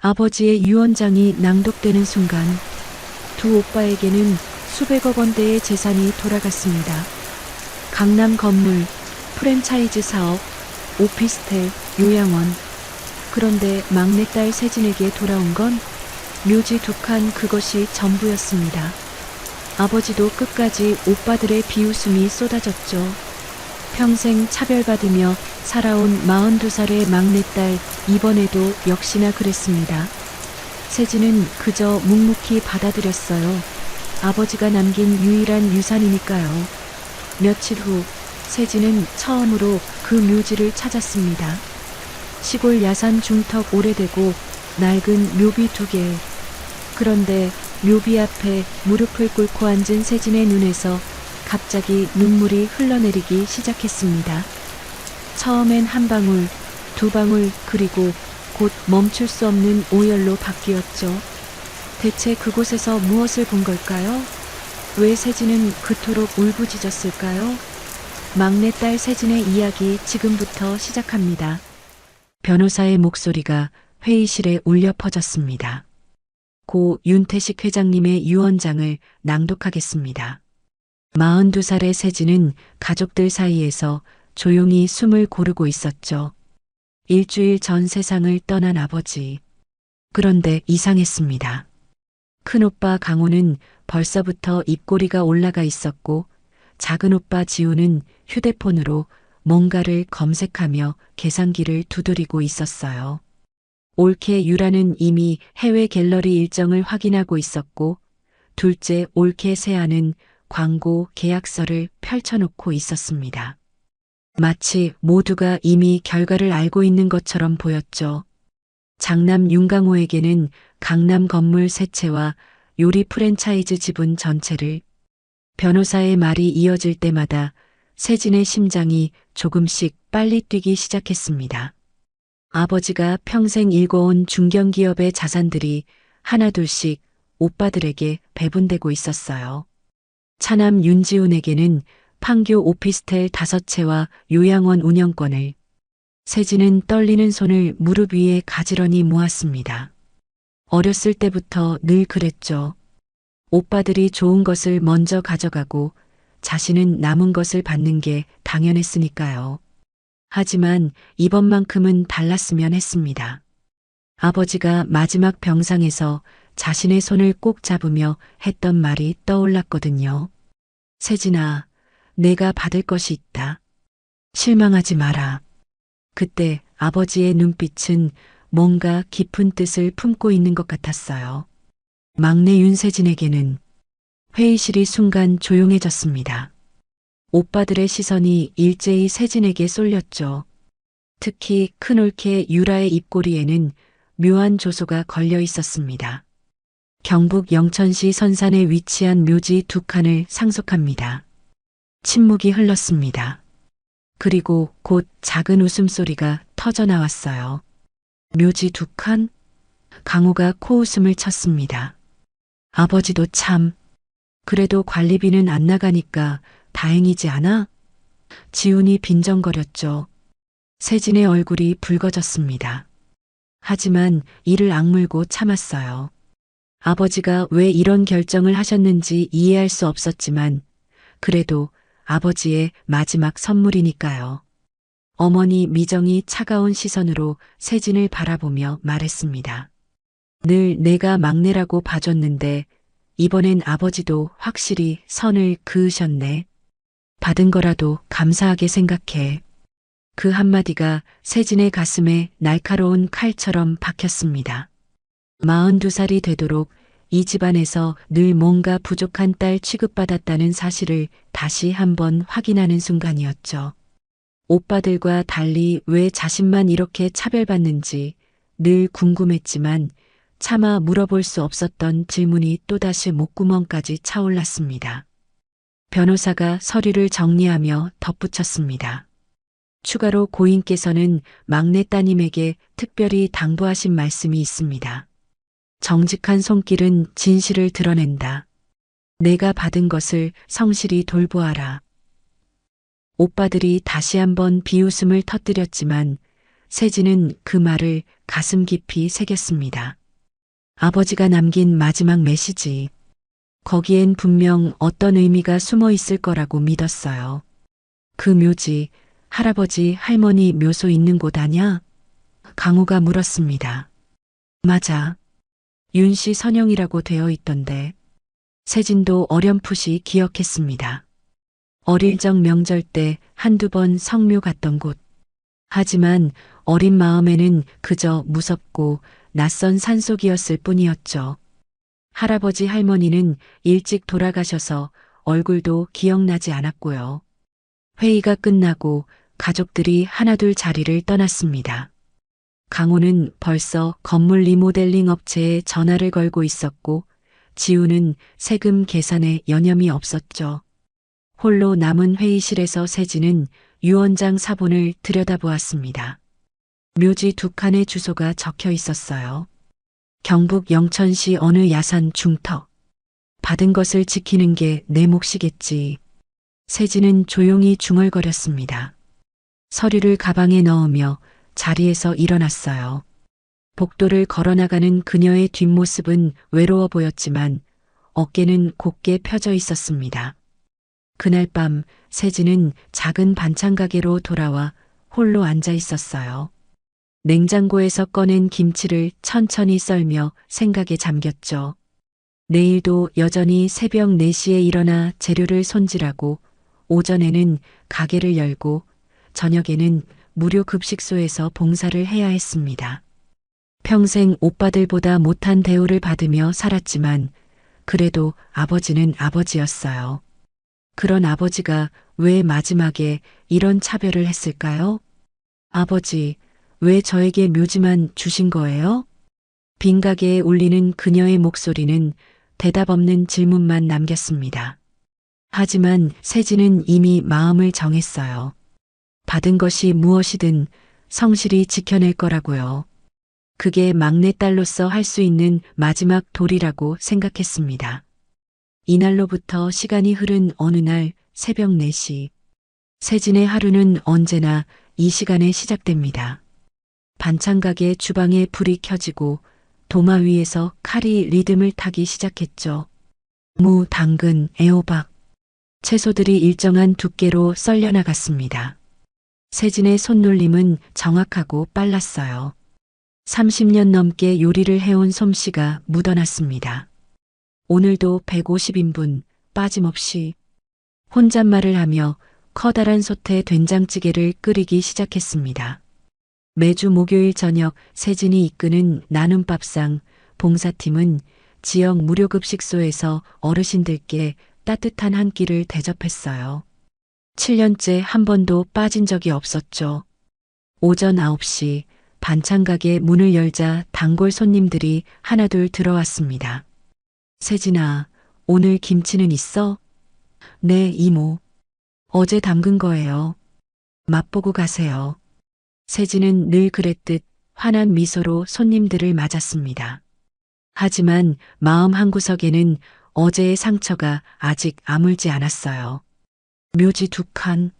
아버지의 유언장이 낭독되는 순간 두 오빠에게는 수백억 원대의 재산이 돌아갔습니다. 강남 건물, 프랜차이즈 사업, 오피스텔, 요양원. 그런데 막내딸 세진에게 돌아온 건 묘지 두 칸, 그것이 전부였습니다. 아버지도 끝까지 오빠들의 비웃음이 쏟아졌죠. 평생 차별받으며 살아온 42살의 막내딸, 이번에도 역시나 그랬습니다. 세진은 그저 묵묵히 받아들였어요. 아버지가 남긴 유일한 유산이니까요. 며칠 후 세진은 처음으로 그 묘지를 찾았습니다. 시골 야산 중턱, 오래되고 낡은 묘비 두 개. 그런데 묘비 앞에 무릎을 꿇고 앉은 세진의 눈에서 갑자기 눈물이 흘러내리기 시작했습니다. 처음엔 한 방울, 두 방울, 그리고 곧 멈출 수 없는 오열로 바뀌었죠. 대체 그곳에서 무엇을 본 걸까요? 왜 세진은 그토록 울부짖었을까요? 막내딸 세진의 이야기 지금부터 시작합니다. 변호사의 목소리가 회의실에 울려 퍼졌습니다. 고 윤태식 회장님의 유언장을 낭독하겠습니다. 42살의 세진은 가족들 사이에서 조용히 숨을 고르고 있었죠. 일주일 전 세상을 떠난 아버지. 그런데 이상했습니다. 큰오빠 강호는 벌써부터 입꼬리가 올라가 있었고, 작은 오빠 지우는 휴대폰으로 뭔가를 검색하며 계산기를 두드리고 있었어요. 올케 유라는 이미 해외 갤러리 일정을 확인하고 있었고, 둘째 올케 세아는 광고 계약서를 펼쳐놓고 있었습니다. 마치 모두가 이미 결과를 알고 있는 것처럼 보였죠. 장남 윤강호에게는 강남 건물 세 채와 요리 프랜차이즈 지분 전체를. 변호사의 말이 이어질 때마다 세진의 심장이 조금씩 빨리 뛰기 시작했습니다. 아버지가 평생 일궈온 중견기업의 자산들이 하나둘씩 오빠들에게 배분되고 있었어요. 차남 윤지훈에게는 판교 오피스텔 5채와 요양원 운영권을. 세진은 떨리는 손을 무릎 위에 가지런히 모았습니다. 어렸을 때부터 늘 그랬죠. 오빠들이 좋은 것을 먼저 가져가고 자신은 남은 것을 받는 게 당연했으니까요. 하지만 이번만큼은 달랐으면 했습니다. 아버지가 마지막 병상에서 자신의 손을 꼭 잡으며 했던 말이 떠올랐거든요. 세진아, 내가 받을 것이 있다. 실망하지 마라. 그때 아버지의 눈빛은 뭔가 깊은 뜻을 품고 있는 것 같았어요. 막내 윤세진에게는. 회의실이 순간 조용해졌습니다. 오빠들의 시선이 일제히 세진에게 쏠렸죠. 특히 큰올케 유라의 입꼬리에는 묘한 조소가 걸려 있었습니다. 경북 영천시 선산에 위치한 묘지 두 칸을 상속합니다. 침묵이 흘렀습니다. 그리고 곧 작은 웃음소리가 터져 나왔어요. 묘지 두 칸? 강호가 코웃음을 쳤습니다. 아버지도 참. 그래도 관리비는 안 나가니까 다행이지 않아? 지훈이 빈정거렸죠. 세진의 얼굴이 붉어졌습니다. 하지만 이를 악물고 참았어요. 아버지가 왜 이런 결정을 하셨는지 이해할 수 없었지만 그래도 아버지의 마지막 선물이니까요. 어머니 미정이 차가운 시선으로 세진을 바라보며 말했습니다. 늘 내가 막내라고 봐줬는데 이번엔 아버지도 확실히 선을 그으셨네. 받은 거라도 감사하게 생각해. 그 한마디가 세진의 가슴에 날카로운 칼처럼 박혔습니다. 42살이 되도록 이 집안에서 늘 뭔가 부족한 딸 취급받았다는 사실을 다시 한번 확인하는 순간이었죠. 오빠들과 달리 왜 자신만 이렇게 차별받는지 늘 궁금했지만 차마 물어볼 수 없었던 질문이 또다시 목구멍까지 차올랐습니다. 변호사가 서류를 정리하며 덧붙였습니다. 추가로 고인께서는 막내 따님에게 특별히 당부하신 말씀이 있습니다. 정직한 손길은 진실을 드러낸다. 내가 받은 것을 성실히 돌보아라. 오빠들이 다시 한번 비웃음을 터뜨렸지만 세진은 그 말을 가슴 깊이 새겼습니다. 아버지가 남긴 마지막 메시지. 거기엔 분명 어떤 의미가 숨어 있을 거라고 믿었어요. 그 묘지, 할아버지, 할머니 묘소 있는 곳 아냐? 강우가 물었습니다. 맞아. 윤씨 선영이라고 되어 있던데. 세진도 어렴풋이 기억했습니다. 어릴 적 명절 때 한두 번 성묘 갔던 곳. 하지만 어린 마음에는 그저 무섭고 낯선 산속이었을 뿐이었죠. 할아버지 할머니는 일찍 돌아가셔서 얼굴도 기억나지 않았고요. 회의가 끝나고 가족들이 하나둘 자리를 떠났습니다. 강호는 벌써 건물 리모델링 업체에 전화를 걸고 있었고 지우는 세금 계산에 여념이 없었죠. 홀로 남은 회의실에서 세진은 유언장 사본을 들여다보았습니다. 묘지 두 칸의 주소가 적혀 있었어요. 경북 영천시 어느 야산 중턱. 받은 것을 지키는 게 내 몫이겠지. 세진은 조용히 중얼거렸습니다. 서류를 가방에 넣으며 자리에서 일어났어요. 복도를 걸어나가는 그녀의 뒷모습은 외로워 보였지만 어깨는 곧게 펴져 있었습니다. 그날 밤 세진은 작은 반찬 가게로 돌아와 홀로 앉아 있었어요. 냉장고에서 꺼낸 김치를 천천히 썰며 생각에 잠겼죠. 내일도 여전히 새벽 4시에 일어나 재료를 손질하고 오전에는 가게를 열고 저녁에는 무료 급식소에서 봉사를 해야 했습니다. 평생 오빠들보다 못한 대우를 받으며 살았지만 그래도 아버지는 아버지였어요. 그런 아버지가 왜 마지막에 이런 차별을 했을까요? 아버지, 왜 저에게 묘지만 주신 거예요? 빈 가게에 울리는 그녀의 목소리는 대답 없는 질문만 남겼습니다. 하지만 세진은 이미 마음을 정했어요. 받은 것이 무엇이든 성실히 지켜낼 거라고요. 그게 막내딸로서 할 수 있는 마지막 도리라고 생각했습니다. 이날로부터 시간이 흐른 어느 날 새벽 4시. 세진의 하루는 언제나 이 시간에 시작됩니다. 반찬 가게 주방에 불이 켜지고 도마 위에서 칼이 리듬을 타기 시작했죠. 무, 당근, 애호박. 채소들이 일정한 두께로 썰려 나갔습니다. 세진의 손놀림은 정확하고 빨랐어요. 30년 넘게 요리를 해온 솜씨가 묻어났습니다. 오늘도 150인분 빠짐없이 혼잣말을 하며 커다란 솥에 된장찌개를 끓이기 시작했습니다. 매주 목요일 저녁 세진이 이끄는 나눔밥상 봉사팀은 지역 무료급식소에서 어르신들께 따뜻한 한 끼를 대접했어요. 7년째 한 번도 빠진 적이 없었죠. 오전 9시 반찬 가게 문을 열자 단골 손님들이 하나둘 들어왔습니다. 세진아, 오늘 김치는 있어? 네, 이모. 어제 담근 거예요. 맛보고 가세요. 세진은 늘 그랬듯 환한 미소로 손님들을 맞았습니다. 하지만 마음 한구석에는 어제의 상처가 아직 아물지 않았어요. 묘지 2칸.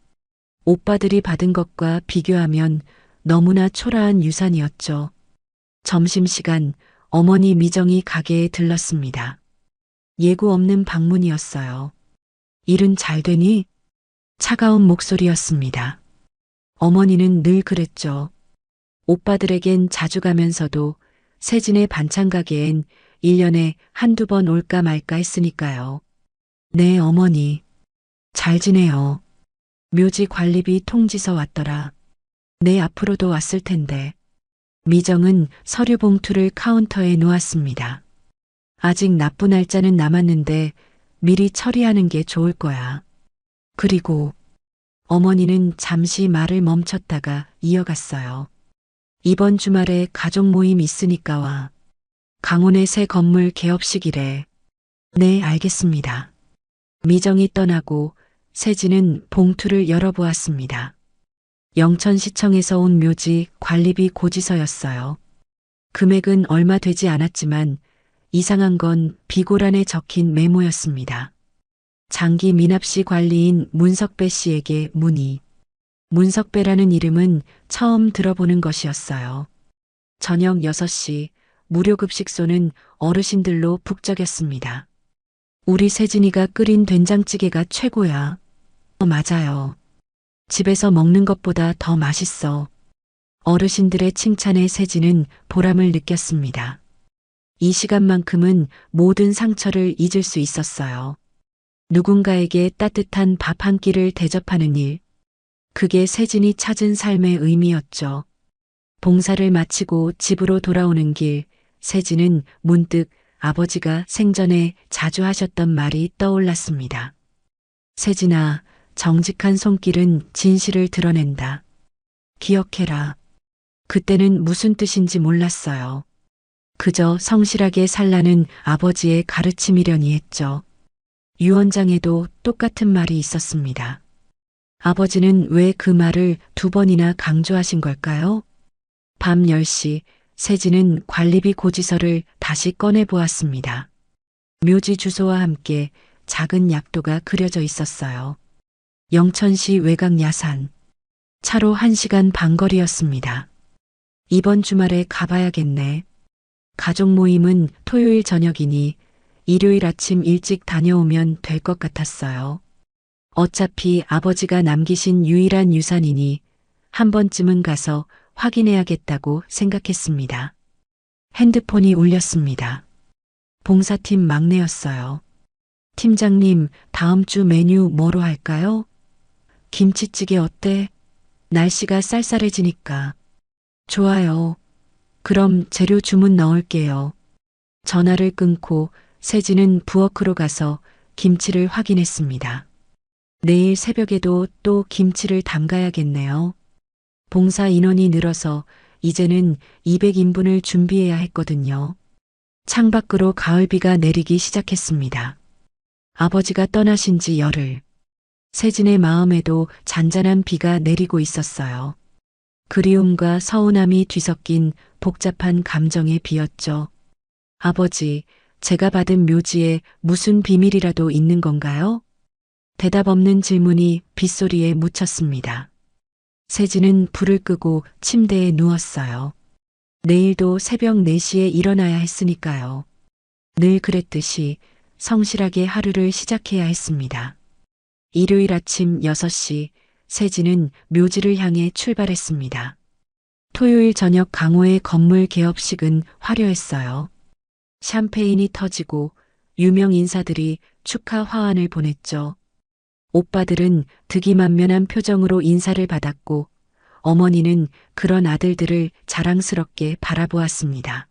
오빠들이 받은 것과 비교하면 너무나 초라한 유산이었죠. 점심시간 어머니 미정이 가게에 들렀습니다. 예고 없는 방문이었어요. 일은 잘 되니? 차가운 목소리였습니다. 어머니는 늘 그랬죠. 오빠들에겐 자주 가면서도 세진의 반찬 가게엔 1년에 한두 번 올까 말까 했으니까요. 네, 어머니. 잘 지내요. 묘지 관리비 통지서 왔더라. 네, 앞으로도 왔을 텐데. 미정은 서류 봉투를 카운터에 놓았습니다. 아직 납부 날짜는 남았는데 미리 처리하는 게 좋을 거야. 그리고 어머니는 잠시 말을 멈췄다가 이어갔어요. 이번 주말에 가족 모임 있으니까 와. 강원의 새 건물 개업식이래. 네, 알겠습니다. 미정이 떠나고 세진은 봉투를 열어보았습니다. 영천시청에서 온 묘지 관리비 고지서였어요. 금액은 얼마 되지 않았지만 이상한 건 비고란에 적힌 메모였습니다. 장기 미납시 관리인 문석배 씨에게 문의. 문석배라는 이름은 처음 들어보는 것이었어요. 저녁 6시 무료급식소는 어르신들로 북적였습니다. 우리 세진이가 끓인 된장찌개가 최고야. 맞아요. 집에서 먹는 것보다 더 맛있어. 어르신들의 칭찬에 세진은 보람을 느꼈습니다. 이 시간만큼은 모든 상처를 잊을 수 있었어요. 누군가에게 따뜻한 밥 한 끼를 대접하는 일. 그게 세진이 찾은 삶의 의미였죠. 봉사를 마치고 집으로 돌아오는 길, 세진은 문득 아버지가 생전에 자주 하셨던 말이 떠올랐습니다. 세진아, 정직한 손길은 진실을 드러낸다. 기억해라. 그때는 무슨 뜻인지 몰랐어요. 그저 성실하게 살라는 아버지의 가르침이려니 했죠. 유언장에도 똑같은 말이 있었습니다. 아버지는 왜 그 말을 2번이나 강조하신 걸까요? 밤 10시 세진은 관리비 고지서를 다시 꺼내 보았습니다. 묘지 주소와 함께 작은 약도가 그려져 있었어요. 영천시 외곽 야산. 차로 1시간 반 거리였습니다. 이번 주말에 가봐야겠네. 가족 모임은 토요일 저녁이니 일요일 아침 일찍 다녀오면 될 것 같았어요. 어차피 아버지가 남기신 유일한 유산이니 한 번쯤은 가서 확인해야겠다고 생각했습니다. 핸드폰이 울렸습니다. 봉사팀 막내였어요. 팀장님, 다음 주 메뉴 뭐로 할까요? 김치찌개 어때? 날씨가 쌀쌀해지니까. 좋아요. 그럼 재료 주문 넣을게요. 전화를 끊고 세진은 부엌으로 가서 김치를 확인했습니다. 내일 새벽에도 또 김치를 담가야겠네요. 봉사 인원이 늘어서 이제는 200인분을 준비해야 했거든요. 창밖으로 가을비가 내리기 시작했습니다. 아버지가 떠나신 지 열흘. 세진의 마음에도 잔잔한 비가 내리고 있었어요. 그리움과 서운함이 뒤섞인 복잡한 감정의 비였죠. 아버지, 제가 받은 묘지에 무슨 비밀이라도 있는 건가요? 대답 없는 질문이 빗소리에 묻혔습니다. 세진은 불을 끄고 침대에 누웠어요. 내일도 새벽 4시에 일어나야 했으니까요. 늘 그랬듯이 성실하게 하루를 시작해야 했습니다. 일요일 아침 6시 세진은 묘지를 향해 출발했습니다. 토요일 저녁 강호의 건물 개업식은 화려했어요. 샴페인이 터지고 유명 인사들이 축하 화환을 보냈죠. 오빠들은 득이만면한 표정으로 인사를 받았고 어머니는 그런 아들들을 자랑스럽게 바라보았습니다.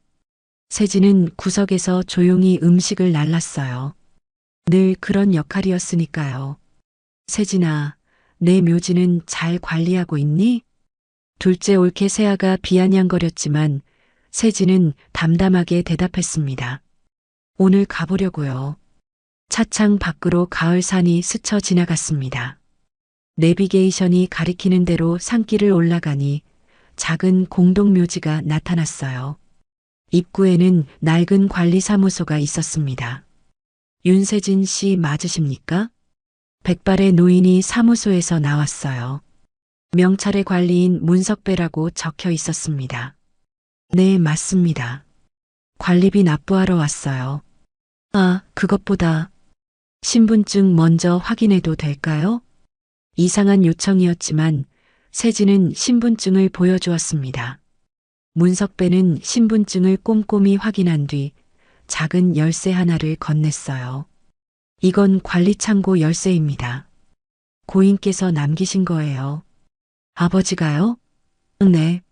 세진은 구석에서 조용히 음식을 날랐어요. 늘 그런 역할이었으니까요. 세진아, 내 묘지는 잘 관리하고 있니? 둘째 올케 세아가 비아냥거렸지만 세진은 담담하게 대답했습니다. 오늘 가보려고요. 차창 밖으로 가을산이 스쳐 지나갔습니다. 내비게이션이 가리키는 대로 산길을 올라가니 작은 공동묘지가 나타났어요. 입구에는 낡은 관리사무소가 있었습니다. 윤세진 씨 맞으십니까? 백발의 노인이 사무소에서 나왔어요. 명찰의 관리인 문석배라고 적혀 있었습니다. 네, 맞습니다. 관리비 납부하러 왔어요. 아, 그것보다 신분증 먼저 확인해도 될까요? 이상한 요청이었지만 세진은 신분증을 보여주었습니다. 문석배는 신분증을 꼼꼼히 확인한 뒤 작은 열쇠 하나를 건넸어요. 이건 관리창고 열쇠입니다. 고인께서 남기신 거예요. 아버지가요? 네.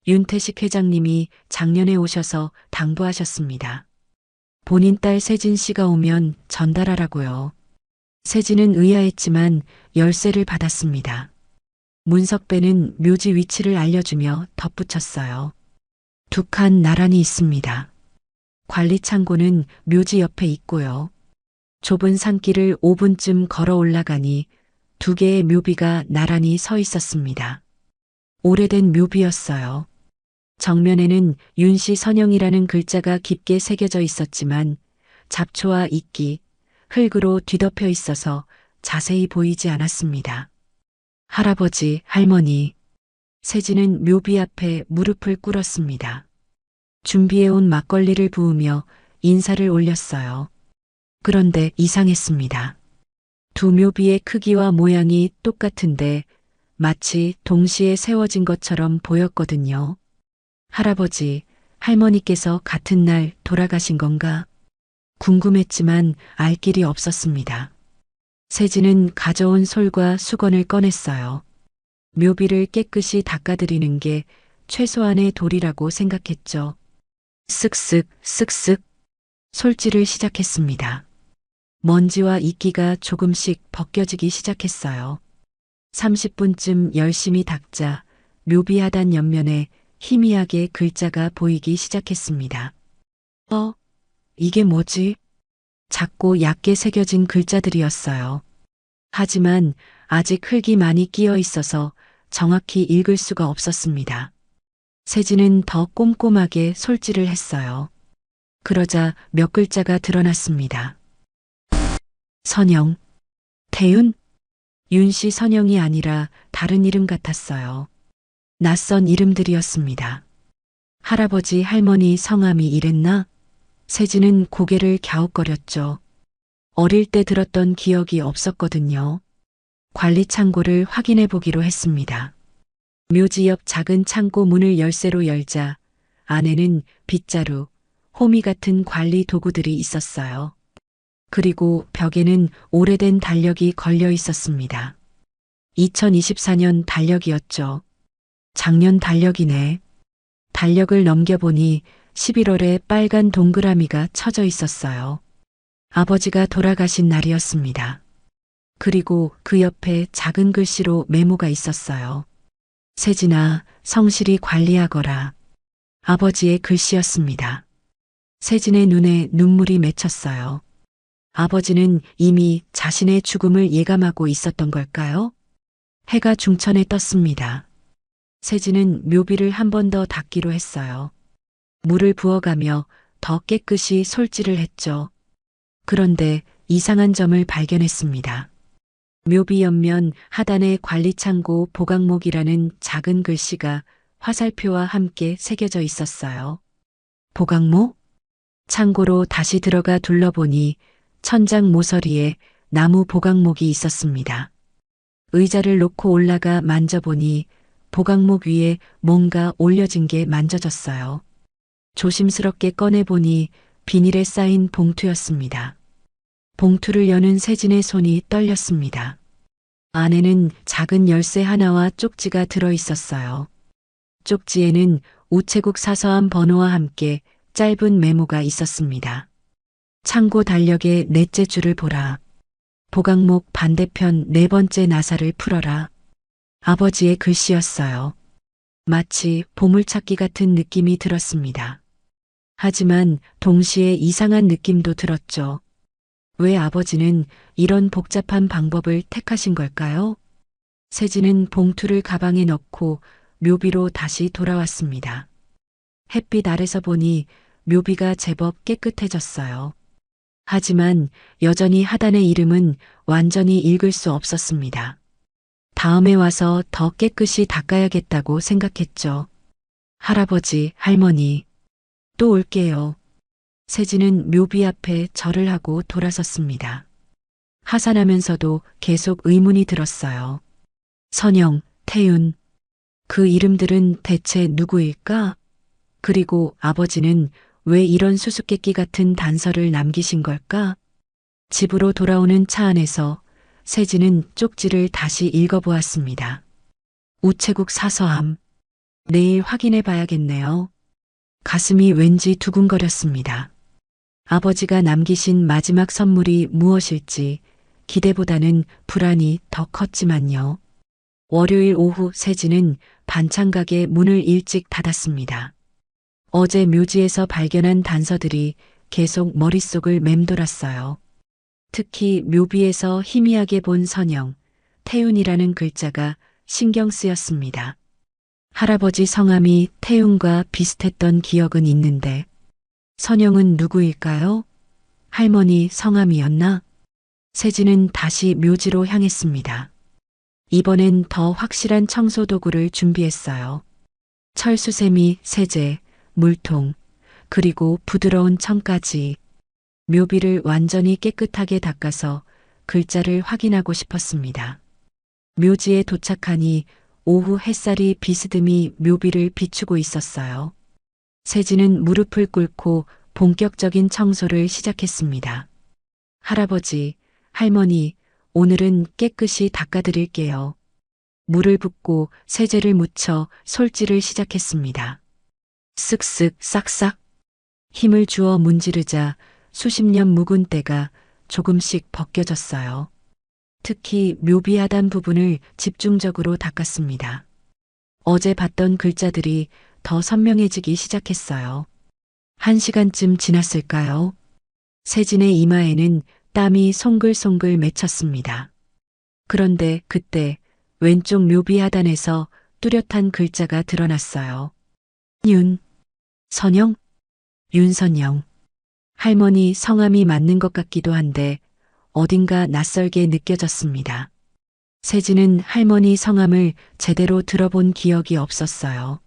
윤태식 회장님이 작년에 오셔서 당부하셨습니다. 본인 딸 세진 씨가 오면 전달하라고요. 세진은 의아했지만 열쇠를 받았습니다. 문석배는 묘지 위치를 알려주며 덧붙였어요. 2칸 나란히 있습니다. 관리 창고는 묘지 옆에 있고요. 좁은 산길을 5분쯤 걸어 올라가니 2개의 묘비가 나란히 서 있었습니다. 오래된 묘비였어요. 정면에는 윤씨 선영이라는 글자가 깊게 새겨져 있었지만 잡초와 이끼, 흙으로 뒤덮여 있어서 자세히 보이지 않았습니다. 할아버지, 할머니. 세진은 묘비 앞에 무릎을 꿇었습니다. 준비해온 막걸리를 부으며 인사를 올렸어요. 그런데 이상했습니다. 두 묘비의 크기와 모양이 똑같은데 마치 동시에 세워진 것처럼 보였거든요. 할아버지, 할머니께서 같은 날 돌아가신 건가? 궁금했지만 알 길이 없었습니다. 세진은 가져온 솔과 수건을 꺼냈어요. 묘비를 깨끗이 닦아드리는 게 최소한의 도리라고 생각했죠. 쓱쓱, 쓱쓱 솔질을 시작했습니다. 먼지와 이끼가 조금씩 벗겨지기 시작했어요. 30분쯤 열심히 닦자 묘비 하단 옆면에 희미하게 글자가 보이기 시작했습니다. 이게 뭐지? 작고 얕게 새겨진 글자들이었어요. 하지만 아직 흙이 많이 끼어 있어서 정확히 읽을 수가 없었습니다. 세진은 더 꼼꼼하게 솔질을 했어요. 그러자 몇 글자가 드러났습니다. 선영, 태윤? 윤씨 선영이 아니라 다른 이름 같았어요. 낯선 이름들이었습니다. 할아버지, 할머니 성함이 이랬나? 세진은 고개를 갸웃거렸죠. 어릴 때 들었던 기억이 없었거든요. 관리 창고를 확인해 보기로 했습니다. 묘지 옆 작은 창고 문을 열쇠로 열자 안에는 빗자루, 호미 같은 관리 도구들이 있었어요. 그리고 벽에는 오래된 달력이 걸려 있었습니다. 2024년 달력이었죠. 작년 달력이네. 달력을 넘겨보니 11월에 빨간 동그라미가 쳐져 있었어요. 아버지가 돌아가신 날이었습니다. 그리고 그 옆에 작은 글씨로 메모가 있었어요. 세진아, 성실히 관리하거라. 아버지의 글씨였습니다. 세진의 눈에 눈물이 맺혔어요. 아버지는 이미 자신의 죽음을 예감하고 있었던 걸까요? 해가 중천에 떴습니다. 세진은 묘비를 한 번 더 닦기로 했어요. 물을 부어가며 더 깨끗이 솔질을 했죠. 그런데 이상한 점을 발견했습니다. 묘비 옆면 하단에 관리창고 보강목이라는 작은 글씨가 화살표와 함께 새겨져 있었어요. 보강목? 창고로 다시 들어가 둘러보니 천장 모서리에 나무 보강목이 있었습니다. 의자를 놓고 올라가 만져보니 보강목 위에 뭔가 올려진 게 만져졌어요. 조심스럽게 꺼내보니 비닐에 쌓인 봉투였습니다. 봉투를 여는 세진의 손이 떨렸습니다. 안에는 작은 열쇠 하나와 쪽지가 들어 있었어요. 쪽지에는 우체국 사서함 번호와 함께 짧은 메모가 있었습니다. 창고 달력의 넷째 줄을 보라. 보강목 반대편 네 번째 나사를 풀어라. 아버지의 글씨였어요. 마치 보물찾기 같은 느낌이 들었습니다. 하지만 동시에 이상한 느낌도 들었죠. 왜 아버지는 이런 복잡한 방법을 택하신 걸까요? 세진은 봉투를 가방에 넣고 묘비로 다시 돌아왔습니다. 햇빛 아래서 보니 묘비가 제법 깨끗해졌어요. 하지만 여전히 하단의 이름은 완전히 읽을 수 없었습니다. 다음에 와서 더 깨끗이 닦아야겠다고 생각했죠. 할아버지, 할머니, 또 올게요. 세진은 묘비 앞에 절을 하고 돌아섰습니다. 하산하면서도 계속 의문이 들었어요. 선영, 태윤, 그 이름들은 대체 누구일까? 그리고 아버지는 왜 이런 수수께끼 같은 단서를 남기신 걸까? 집으로 돌아오는 차 안에서 세진은 쪽지를 다시 읽어보았습니다. 우체국 사서함. 내일 확인해 봐야겠네요. 가슴이 왠지 두근거렸습니다. 아버지가 남기신 마지막 선물이 무엇일지 기대보다는 불안이 더 컸지만요. 월요일 오후 세진은 반찬가게 문을 일찍 닫았습니다. 어제 묘지에서 발견한 단서들이 계속 머릿속을 맴돌았어요. 특히 묘비에서 희미하게 본 선영, 태윤이라는 글자가 신경 쓰였습니다. 할아버지 성함이 태윤과 비슷했던 기억은 있는데 선영은 누구일까요? 할머니 성함이었나? 세진은 다시 묘지로 향했습니다. 이번엔 더 확실한 청소 도구를 준비했어요. 철수세미, 세제, 물통, 그리고 부드러운 청까지. 묘비를 완전히 깨끗하게 닦아서 글자를 확인하고 싶었습니다. 묘지에 도착하니 오후 햇살이 비스듬히 묘비를 비추고 있었어요. 세진은 무릎을 꿇고 본격적인 청소를 시작했습니다. 할아버지, 할머니, 오늘은 깨끗이 닦아드릴게요. 물을 붓고 세제를 묻혀 솔질을 시작했습니다. 쓱쓱 싹싹 힘을 주어 문지르자 수십 년 묵은 때가 조금씩 벗겨졌어요. 특히 묘비 하단 부분을 집중적으로 닦았습니다. 어제 봤던 글자들이 더 선명해지기 시작했어요. 1시간쯤 지났을까요? 세진의 이마에는 땀이 송글송글 맺혔습니다. 그런데 그때 왼쪽 묘비 하단에서 뚜렷한 글자가 드러났어요. 선영? 윤선영. 할머니 성함이 맞는 것 같기도 한데 어딘가 낯설게 느껴졌습니다. 세진은 할머니 성함을 제대로 들어본 기억이 없었어요.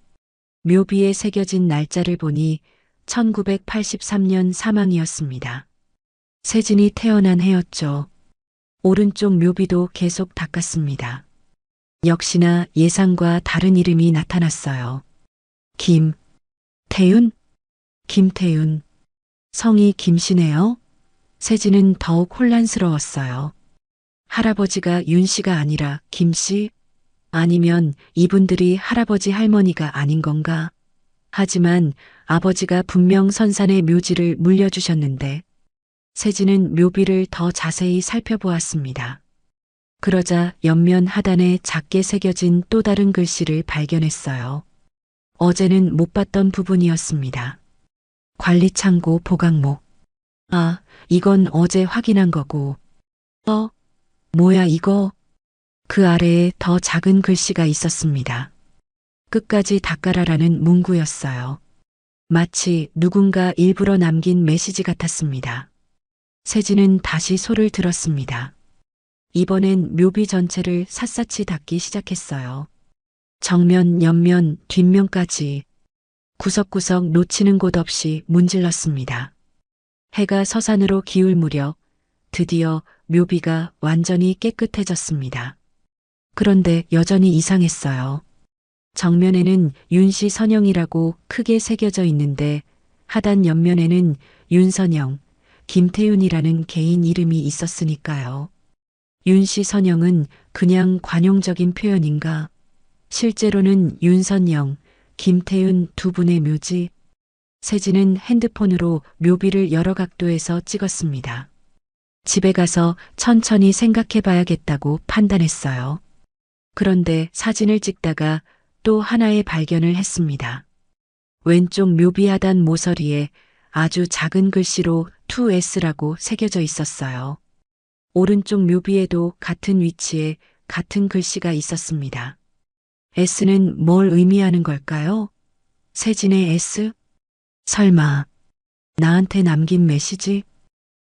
묘비에 새겨진 날짜를 보니 1983년 사망이었습니다. 세진이 태어난 해였죠. 오른쪽 묘비도 계속 닦았습니다. 역시나 예상과 다른 이름이 나타났어요. 김태윤? 김태윤. 성이 김씨네요. 세진은 더욱 혼란스러웠어요. 할아버지가 윤 씨가 아니라 김 씨? 아니면 이분들이 할아버지 할머니가 아닌 건가? 하지만 아버지가 분명 선산의 묘지를 물려주셨는데 세진은 묘비를 더 자세히 살펴보았습니다. 그러자 옆면 하단에 작게 새겨진 또 다른 글씨를 발견했어요. 어제는 못 봤던 부분이었습니다. 관리창고 보강목. 아, 이건 어제 확인한 거고. 뭐야 이거? 그 아래에 더 작은 글씨가 있었습니다. 끝까지 닦아라라는 문구였어요. 마치 누군가 일부러 남긴 메시지 같았습니다. 세진은 다시 소를 들었습니다. 이번엔 묘비 전체를 샅샅이 닦기 시작했어요. 정면, 옆면, 뒷면까지 구석구석 놓치는 곳 없이 문질렀습니다. 해가 서산으로 기울 무렵 드디어 묘비가 완전히 깨끗해졌습니다. 그런데 여전히 이상했어요. 정면에는 윤씨 선영이라고 크게 새겨져 있는데 하단 옆면에는 윤선영, 김태윤이라는 개인 이름이 있었으니까요. 윤씨 선영은 그냥 관용적인 표현인가? 실제로는 윤선영, 김태윤 두 분의 묘지. 세진은 핸드폰으로 묘비를 여러 각도에서 찍었습니다. 집에 가서 천천히 생각해 봐야겠다고 판단했어요. 그런데 사진을 찍다가 또 하나의 발견을 했습니다. 왼쪽 묘비 하단 모서리에 아주 작은 글씨로 2S라고 새겨져 있었어요. 오른쪽 묘비에도 같은 위치에 같은 글씨가 있었습니다. S는 뭘 의미하는 걸까요? 세진의 S? 설마 나한테 남긴 메시지?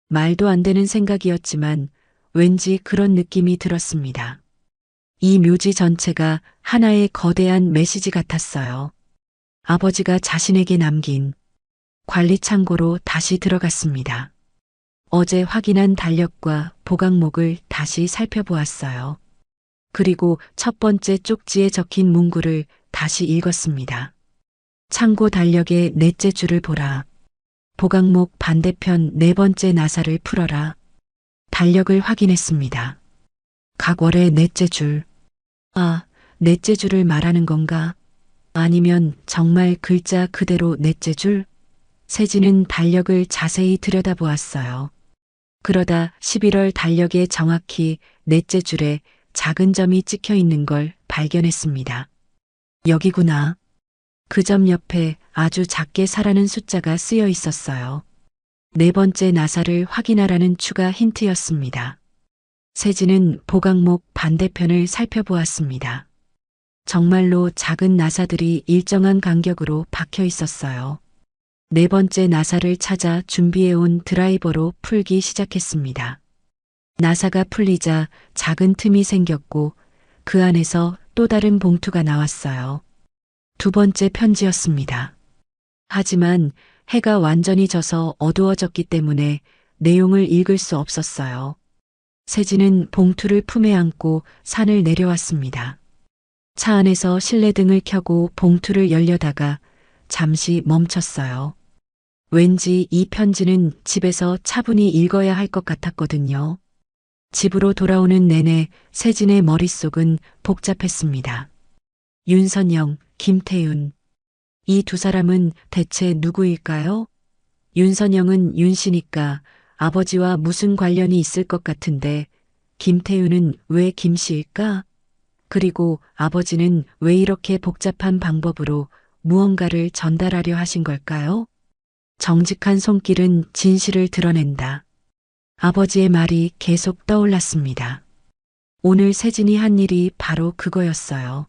말도 안 되는 생각이었지만 왠지 그런 느낌이 들었습니다. 이 묘지 전체가 하나의 거대한 메시지 같았어요. 아버지가 자신에게 남긴. 관리창고로 다시 들어갔습니다. 어제 확인한 달력과 보강목을 다시 살펴보았어요. 그리고 첫 번째 쪽지에 적힌 문구를 다시 읽었습니다. 창고 달력의 넷째 줄을 보라. 보강목 반대편 네 번째 나사를 풀어라. 달력을 확인했습니다. 각 월의 넷째 줄. 아, 넷째 줄을 말하는 건가? 아니면 정말 글자 그대로 넷째 줄? 세진은 달력을 자세히 들여다보았어요. 그러다 11월 달력에 정확히 넷째 줄에 작은 점이 찍혀 있는 걸 발견했습니다. 여기구나. 그 점 옆에 아주 작게 4라는 숫자가 쓰여 있었어요. 네 번째 나사를 확인하라는 추가 힌트였습니다. 세진은 보강목 반대편을 살펴보았습니다. 정말로 작은 나사들이 일정한 간격으로 박혀 있었어요. 네 번째 나사를 찾아 준비해온 드라이버로 풀기 시작했습니다. 나사가 풀리자 작은 틈이 생겼고 그 안에서 또 다른 봉투가 나왔어요. 두 번째 편지였습니다. 하지만 해가 완전히 져서 어두워졌기 때문에 내용을 읽을 수 없었어요. 세진은 봉투를 품에 안고 산을 내려왔습니다. 차 안에서 실내등을 켜고 봉투를 열려다가 잠시 멈췄어요. 왠지 이 편지는 집에서 차분히 읽어야 할 것 같았거든요. 집으로 돌아오는 내내 세진의 머릿속은 복잡했습니다. 윤선영, 김태윤. 이 두 사람은 대체 누구일까요? 윤선영은 윤 씨니까 아버지와 무슨 관련이 있을 것 같은데 김태윤은 왜 김 씨일까? 그리고 아버지는 왜 이렇게 복잡한 방법으로 무언가를 전달하려 하신 걸까요? 정직한 손길은 진실을 드러낸다. 아버지의 말이 계속 떠올랐습니다. 오늘 세진이 한 일이 바로 그거였어요.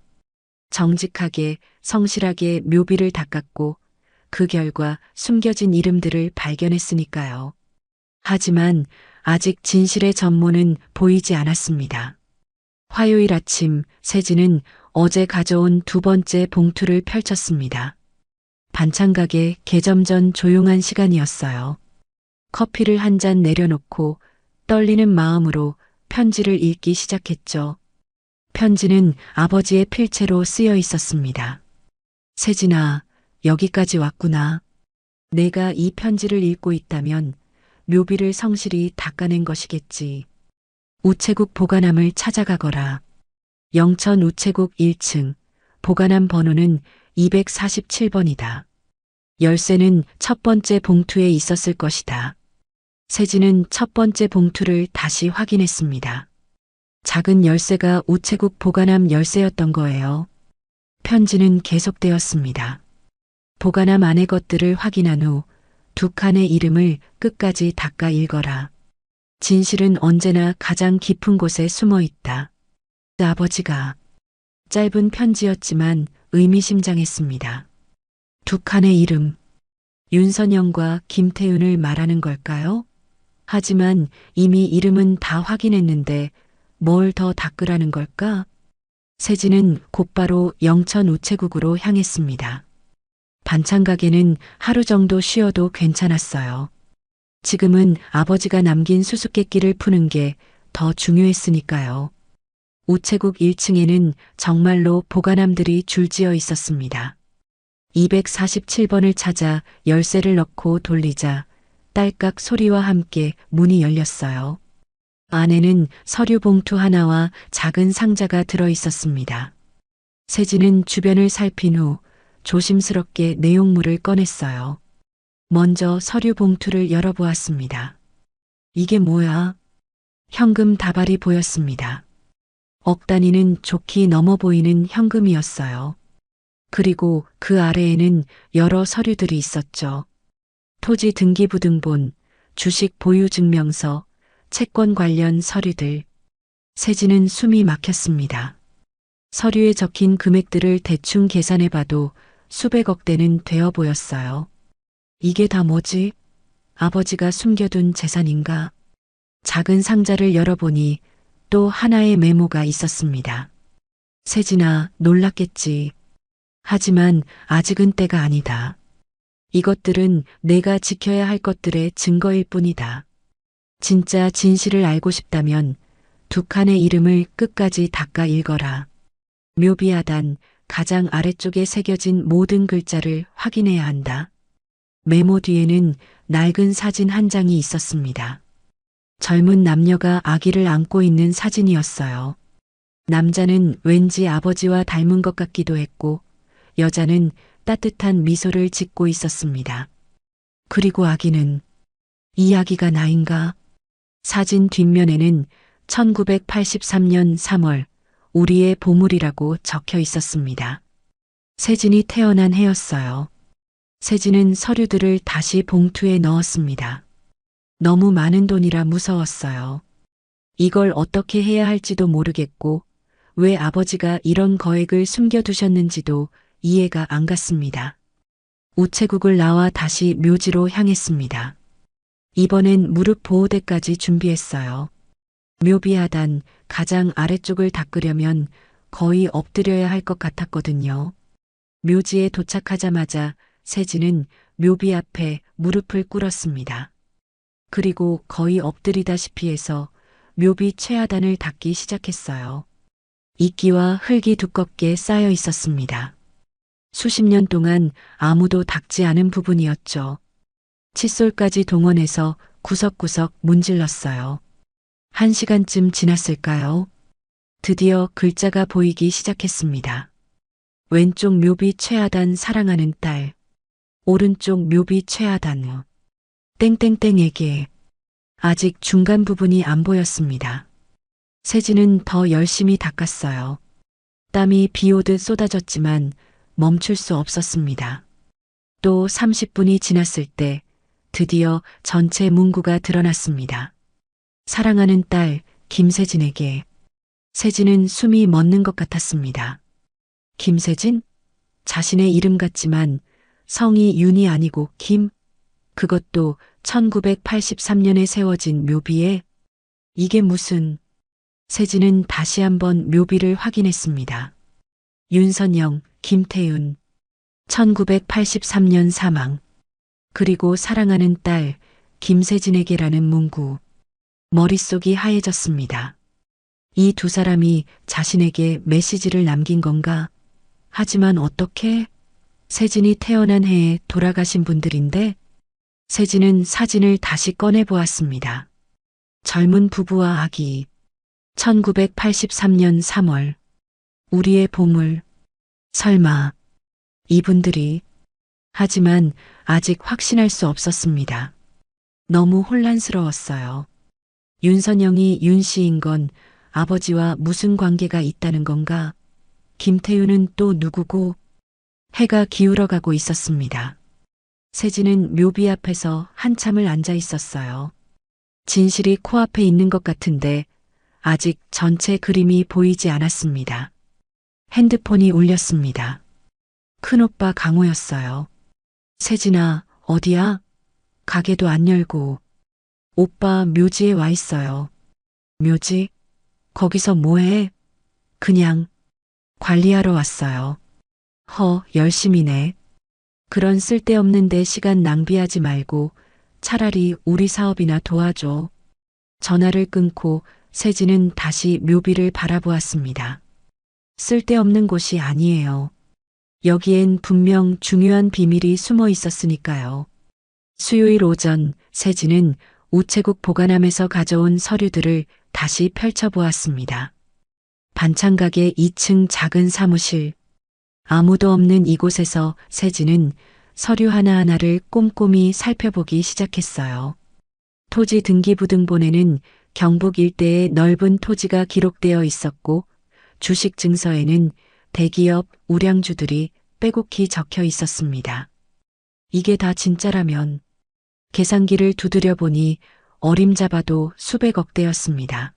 정직하게, 성실하게 묘비를 닦았고 그 결과 숨겨진 이름들을 발견했으니까요. 하지만 아직 진실의 전모는 보이지 않았습니다. 화요일 아침 세진은 어제 가져온 두 번째 봉투를 펼쳤습니다. 반찬가게 개점 전 조용한 시간이었어요. 커피를 한 잔 내려놓고 떨리는 마음으로 편지를 읽기 시작했죠. 편지는 아버지의 필체로 쓰여 있었습니다. 세진아, 여기까지 왔구나. 내가 이 편지를 읽고 있다면 묘비를 성실히 닦아낸 것이겠지. 우체국 보관함을 찾아가거라. 영천 우체국 1층, 보관함 번호는 247번이다. 열쇠는 첫 번째 봉투에 있었을 것이다. 세진은 첫 번째 봉투를 다시 확인했습니다. 작은 열쇠가 우체국 보관함 열쇠였던 거예요. 편지는 계속되었습니다. 보관함 안의 것들을 확인한 후 두 칸의 이름을 끝까지 닦아 읽어라. 진실은 언제나 가장 깊은 곳에 숨어 있다. 아버지가. 짧은 편지였지만 의미심장했습니다. 두 칸의 이름. 윤선영과 김태윤을 말하는 걸까요? 하지만 이미 이름은 다 확인했는데 뭘 더 닦으라는 걸까? 세진은 곧바로 영천 우체국으로 향했습니다. 반찬 가게는 하루 정도 쉬어도 괜찮았어요. 지금은 아버지가 남긴 수수께끼를 푸는 게 더 중요했으니까요. 우체국 1층에는 정말로 보관함들이 줄지어 있었습니다. 247번을 찾아 열쇠를 넣고 돌리자 딸깍 소리와 함께 문이 열렸어요. 안에는 서류 봉투 하나와 작은 상자가 들어 있었습니다. 세진은 주변을 살핀 후 조심스럽게 내용물을 꺼냈어요. 먼저 서류 봉투를 열어보았습니다. 이게 뭐야? 현금 다발이 보였습니다. 억 단위는 좋게 넘어 보이는 현금이었어요. 그리고 그 아래에는 여러 서류들이 있었죠. 토지 등기부등본, 주식 보유 증명서, 채권 관련 서류들. 세진은 숨이 막혔습니다. 서류에 적힌 금액들을 대충 계산해봐도 수백억 대는 되어 보였어요. 이게 다 뭐지? 아버지가 숨겨둔 재산인가? 작은 상자를 열어보니 또 하나의 메모가 있었습니다. 세진아, 놀랐겠지. 하지만 아직은 때가 아니다. 이것들은 내가 지켜야 할 것들의 증거일 뿐이다. 진짜 진실을 알고 싶다면 두 칸의 이름을 끝까지 닦아 읽어라. 묘비하단 가장 아래쪽에 새겨진 모든 글자를 확인해야 한다. 메모 뒤에는 낡은 사진 한 장이 있었습니다. 젊은 남녀가 아기를 안고 있는 사진이었어요. 남자는 왠지 아버지와 닮은 것 같기도 했고 여자는 따뜻한 미소를 짓고 있었습니다. 그리고 아기는 이 아기가 나인가? 사진 뒷면에는 1983년 3월 우리의 보물이라고 적혀 있었습니다. 세진이 태어난 해였어요. 세진은 서류들을 다시 봉투에 넣었습니다. 너무 많은 돈이라 무서웠어요. 이걸 어떻게 해야 할지도 모르겠고 왜 아버지가 이런 거액을 숨겨두셨는지도 이해가 안 갔습니다. 우체국을 나와 다시 묘지로 향했습니다. 이번엔 무릎 보호대까지 준비했어요. 묘비하단 가장 아래쪽을 닦으려면 거의 엎드려야 할 것 같았거든요. 묘지에 도착하자마자 세진은 묘비 앞에 무릎을 꿇었습니다. 그리고 거의 엎드리다시피 해서 묘비 최하단을 닦기 시작했어요. 이끼와 흙이 두껍게 쌓여 있었습니다. 수십 년 동안 아무도 닦지 않은 부분이었죠. 칫솔까지 동원해서 구석구석 문질렀어요. 1시간쯤 지났을까요? 드디어 글자가 보이기 시작했습니다. 왼쪽 묘비 최하단 사랑하는 딸, 오른쪽 묘비 최하단 후, 땡땡땡에게. 아직 중간 부분이 안 보였습니다. 세진은 더 열심히 닦았어요. 땀이 비 오듯 쏟아졌지만 멈출 수 없었습니다. 또 30분이 지났을 때 드디어 전체 문구가 드러났습니다. 사랑하는 딸 김세진에게. 세진은 숨이 멎는 것 같았습니다. 김세진? 자신의 이름 같지만 성이 윤이 아니고 김? 그것도 1983년에 세워진 묘비에. 이게 무슨... 세진은 다시 한번 묘비를 확인했습니다. 윤선영, 김태윤, 1983년 사망. 그리고 사랑하는 딸 김세진에게라는 문구. 머릿속이 하얘졌습니다. 이 두 사람이 자신에게 메시지를 남긴 건가? 하지만 어떻게? 세진이 태어난 해에 돌아가신 분들인데? 세진은 사진을 다시 꺼내 보았습니다. 젊은 부부와 아기. 1983년 3월. 우리의 보물. 설마 이분들이. 하지만 아직 확신할 수 없었습니다. 너무 혼란스러웠어요. 윤선영이 윤 씨인 건 아버지와 무슨 관계가 있다는 건가? 김태윤은 또 누구고? 해가 기울어가고 있었습니다. 세진은 묘비 앞에서 한참을 앉아 있었어요. 진실이 코앞에 있는 것 같은데 아직 전체 그림이 보이지 않았습니다. 핸드폰이 울렸습니다. 큰오빠 강호였어요. 세진아, 어디야? 가게도 안 열고. 오빠 묘지에 와 있어요. 묘지? 거기서 뭐해? 그냥 관리하러 왔어요. 열심히네. 그런 쓸데없는 데 시간 낭비하지 말고 차라리 우리 사업이나 도와줘. 전화를 끊고 세진은 다시 묘비를 바라보았습니다. 쓸데없는 곳이 아니에요. 여기엔 분명 중요한 비밀이 숨어 있었으니까요. 수요일 오전 세진은 우체국 보관함에서 가져온 서류들을 다시 펼쳐보았습니다. 반찬가게 2층 작은 사무실. 아무도 없는 이곳에서 세진은 서류 하나하나를 꼼꼼히 살펴보기 시작했어요. 토지 등기부등본에는 경북 일대의 넓은 토지가 기록되어 있었고 주식 증서에는 대기업 우량주들이 빼곡히 적혀 있었습니다. 이게 다 진짜라면 계산기를 두드려 보니 어림잡아도 수백억 대였습니다.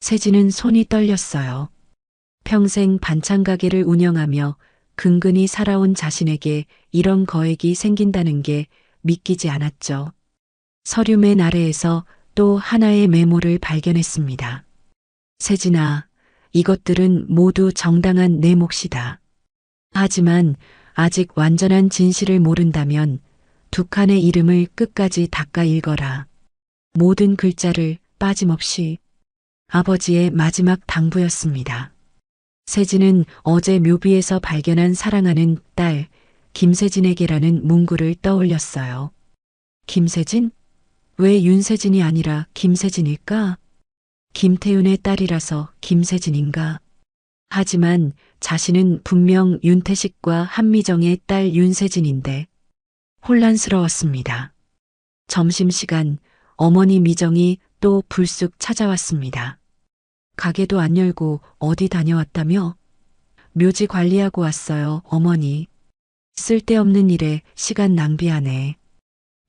세진은 손이 떨렸어요. 평생 반찬 가게를 운영하며 근근히 살아온 자신에게 이런 거액이 생긴다는 게 믿기지 않았죠. 서류 맨 아래에서 또 하나의 메모를 발견했습니다. 세진아, 이것들은 모두 정당한 내 몫이다. 하지만 아직 완전한 진실을 모른다면 두 칸의 이름을 끝까지 닦아 읽어라. 모든 글자를 빠짐없이. 아버지의 마지막 당부였습니다. 세진은 어제 묘비에서 발견한 사랑하는 딸 김세진에게라는 문구를 떠올렸어요. 김세진? 왜 윤세진이 아니라 김세진일까? 김태윤의 딸이라서 김세진인가? 하지만 자신은 분명 윤태식과 한미정의 딸 윤세진인데 혼란스러웠습니다. 점심시간 어머니 미정이 또 불쑥 찾아왔습니다. 가게도 안 열고 어디 다녀왔다며? 묘지 관리하고 왔어요, 어머니. 쓸데없는 일에 시간 낭비하네.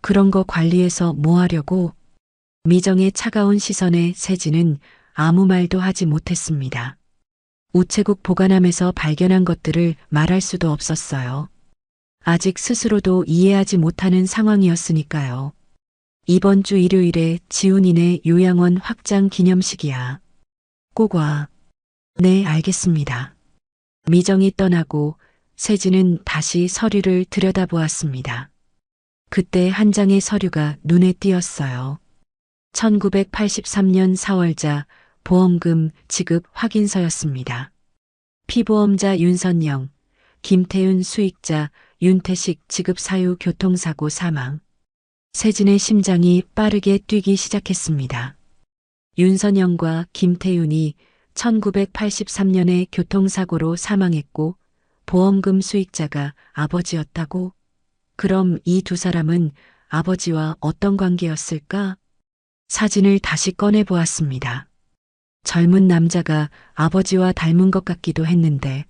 그런 거 관리해서 뭐 하려고? 미정의 차가운 시선에 세진은 아무 말도 하지 못했습니다. 우체국 보관함에서 발견한 것들을 말할 수도 없었어요. 아직 스스로도 이해하지 못하는 상황이었으니까요. 이번 주 일요일에 지훈이네 요양원 확장 기념식이야. 꼭 와. 네, 알겠습니다. 미정이 떠나고 세진은 다시 서류를 들여다보았습니다. 그때 한 장의 서류가 눈에 띄었어요. 1983년 4월자 보험금 지급 확인서였습니다. 피보험자 윤선영, 김태윤 수익자 윤태식 지급 사유 교통사고 사망. 세진의 심장이 빠르게 뛰기 시작했습니다. 윤선영과 김태윤이 1983년에 교통사고로 사망했고 보험금 수익자가 아버지였다고? 그럼 이 두 사람은 아버지와 어떤 관계였을까? 사진을 다시 꺼내 보았습니다. 젊은 남자가 아버지와 닮은 것 같기도 했는데,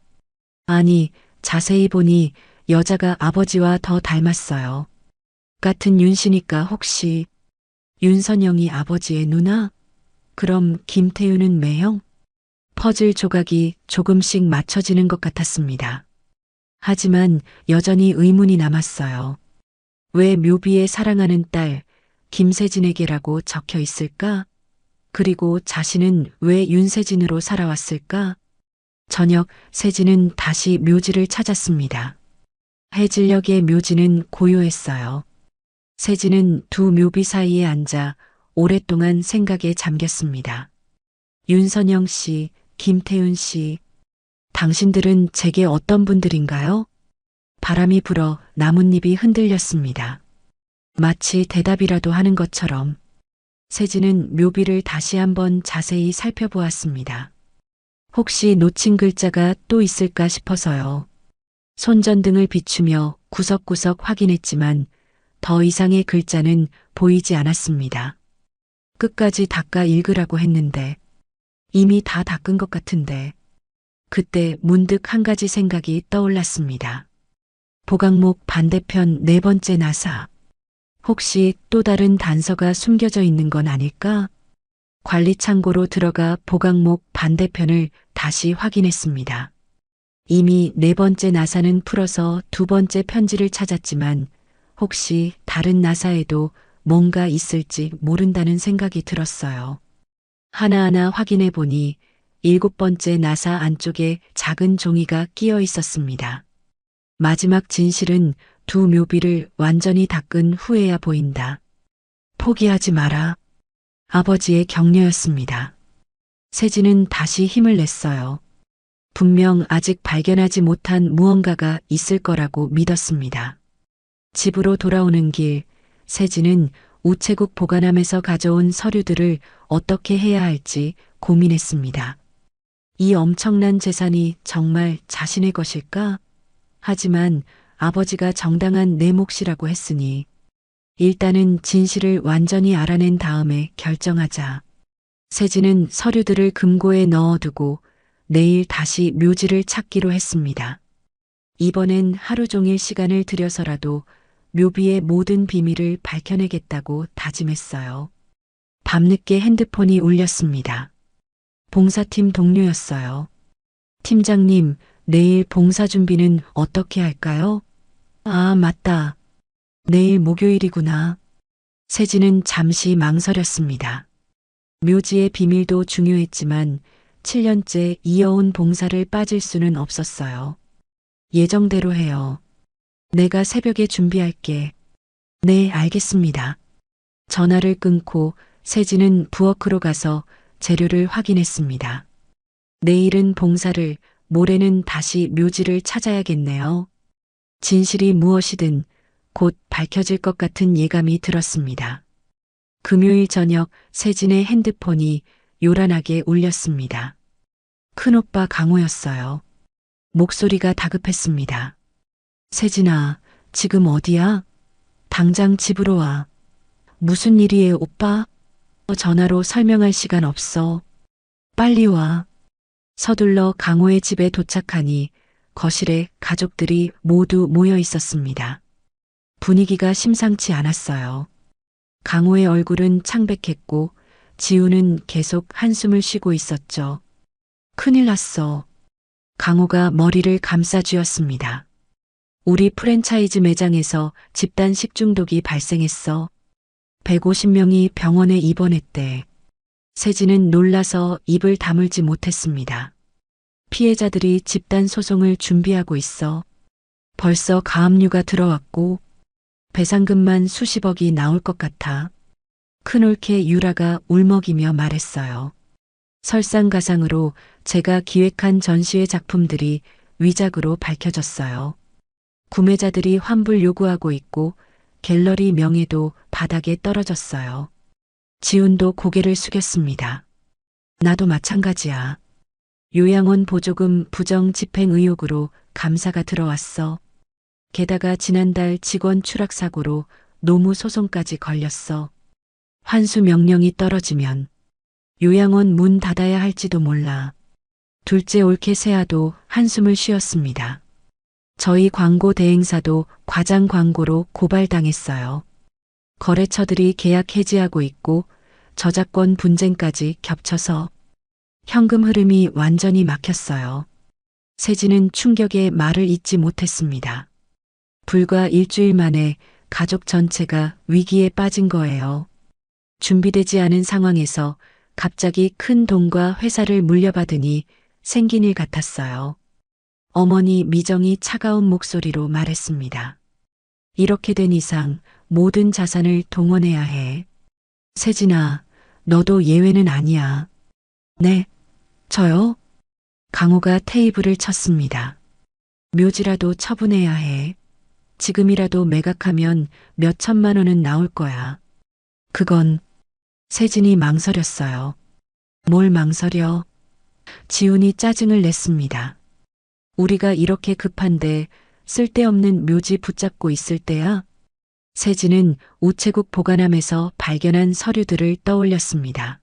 아니, 자세히 보니 여자가 아버지와 더 닮았어요. 같은 윤씨니까 혹시 윤선영이 아버지의 누나? 그럼 김태윤은 매형? 퍼즐 조각이 조금씩 맞춰지는 것 같았습니다. 하지만 여전히 의문이 남았어요. 왜 묘비의 사랑하는 딸 김세진에게라고 적혀 있을까? 그리고 자신은 왜 윤세진으로 살아왔을까? 저녁 세진은 다시 묘지를 찾았습니다. 해질녘의 묘지는 고요했어요. 세진은 두 묘비 사이에 앉아 오랫동안 생각에 잠겼습니다. 윤선영 씨, 김태윤 씨, 당신들은 제게 어떤 분들인가요? 바람이 불어 나뭇잎이 흔들렸습니다. 마치 대답이라도 하는 것처럼 세진은 묘비를 다시 한번 자세히 살펴보았습니다. 혹시 놓친 글자가 또 있을까 싶어서요. 손전등을 비추며 구석구석 확인했지만 더 이상의 글자는 보이지 않았습니다. 끝까지 닦아 읽으라고 했는데 이미 다 닦은 것 같은데 그때 문득 한 가지 생각이 떠올랐습니다. 보강목 반대편 네 번째 나사. 혹시 또 다른 단서가 숨겨져 있는 건 아닐까? 관리창고로 들어가 보강목 반대편을 다시 확인했습니다. 이미 네 번째 나사는 풀어서 두 번째 편지를 찾았지만 혹시 다른 나사에도 뭔가 있을지 모른다는 생각이 들었어요. 하나하나 확인해 보니 일곱 번째 나사 안쪽에 작은 종이가 끼어 있었습니다. 마지막 진실은 두 묘비를 완전히 닦은 후에야 보인다. 포기하지 마라. 아버지의 격려였습니다. 세진은 다시 힘을 냈어요. 분명 아직 발견하지 못한 무언가가 있을 거라고 믿었습니다. 집으로 돌아오는 길, 세진은 우체국 보관함에서 가져온 서류들을 어떻게 해야 할지 고민했습니다. 이 엄청난 재산이 정말 자신의 것일까? 하지만 아버지가 정당한 내 몫이라고 했으니 일단은 진실을 완전히 알아낸 다음에 결정하자. 세진은 서류들을 금고에 넣어두고 내일 다시 묘지를 찾기로 했습니다. 이번엔 하루 종일 시간을 들여서라도 묘비의 모든 비밀을 밝혀내겠다고 다짐했어요. 밤늦게 핸드폰이 울렸습니다. 봉사팀 동료였어요. 팀장님, 내일 봉사 준비는 어떻게 할까요? 아, 맞다. 내일 목요일이구나. 세진은 잠시 망설였습니다. 묘지의 비밀도 중요했지만 7년째 이어온 봉사를 빠질 수는 없었어요. 예정대로 해요. 내가 새벽에 준비할게. 네, 알겠습니다. 전화를 끊고 세진은 부엌으로 가서 재료를 확인했습니다. 내일은 봉사를, 모레는 다시 묘지를 찾아야겠네요. 진실이 무엇이든 곧 밝혀질 것 같은 예감이 들었습니다. 금요일 저녁 세진의 핸드폰이 요란하게 울렸습니다. 큰오빠 강호였어요. 목소리가 다급했습니다. 세진아, 지금 어디야? 당장 집으로 와. 무슨 일이에요, 오빠? 전화로 설명할 시간 없어. 빨리 와. 서둘러 강호의 집에 도착하니 거실에 가족들이 모두 모여 있었습니다. 분위기가 심상치 않았어요. 강호의 얼굴은 창백했고 지우는 계속 한숨을 쉬고 있었죠. 큰일 났어. 강호가 머리를 감싸쥐었습니다. 우리 프랜차이즈 매장에서 집단 식중독이 발생했어. 150명이 병원에 입원했대. 세진은 놀라서 입을 다물지 못했습니다. 피해자들이 집단 소송을 준비하고 있어. 벌써 가압류가 들어왔고 배상금만 수십억이 나올 것 같아. 큰올케 유라가 울먹이며 말했어요. 설상가상으로 제가 기획한 전시회 작품들이 위작으로 밝혀졌어요. 구매자들이 환불 요구하고 있고 갤러리 명예도 바닥에 떨어졌어요. 지훈도 고개를 숙였습니다. 나도 마찬가지야. 요양원 보조금 부정 집행 의혹으로 감사가 들어왔어. 게다가 지난달 직원 추락 사고로 노무 소송까지 걸렸어. 환수 명령이 떨어지면 요양원 문 닫아야 할지도 몰라. 둘째 올케 세아도 한숨을 쉬었습니다. 저희 광고 대행사도 과장 광고로 고발당했어요. 거래처들이 계약 해지하고 있고 저작권 분쟁까지 겹쳐서 현금 흐름이 완전히 막혔어요. 세진은 충격에 말을 잇지 못했습니다. 불과 일주일 만에 가족 전체가 위기에 빠진 거예요. 준비되지 않은 상황에서 갑자기 큰 돈과 회사를 물려받으니 생긴 일 같았어요. 어머니 미정이 차가운 목소리로 말했습니다. 이렇게 된 이상 모든 자산을 동원해야 해. 세진아, 너도 예외는 아니야. 네, 저요? 강호가 테이블을 쳤습니다. 묘지라도 처분해야 해. 지금이라도 매각하면 몇 천만 원은 나올 거야. 그건 세진이 망설였어요. 뭘 망설여? 지훈이 짜증을 냈습니다. 우리가 이렇게 급한데 쓸데없는 묘지 붙잡고 있을 때야? 세진은 우체국 보관함에서 발견한 서류들을 떠올렸습니다.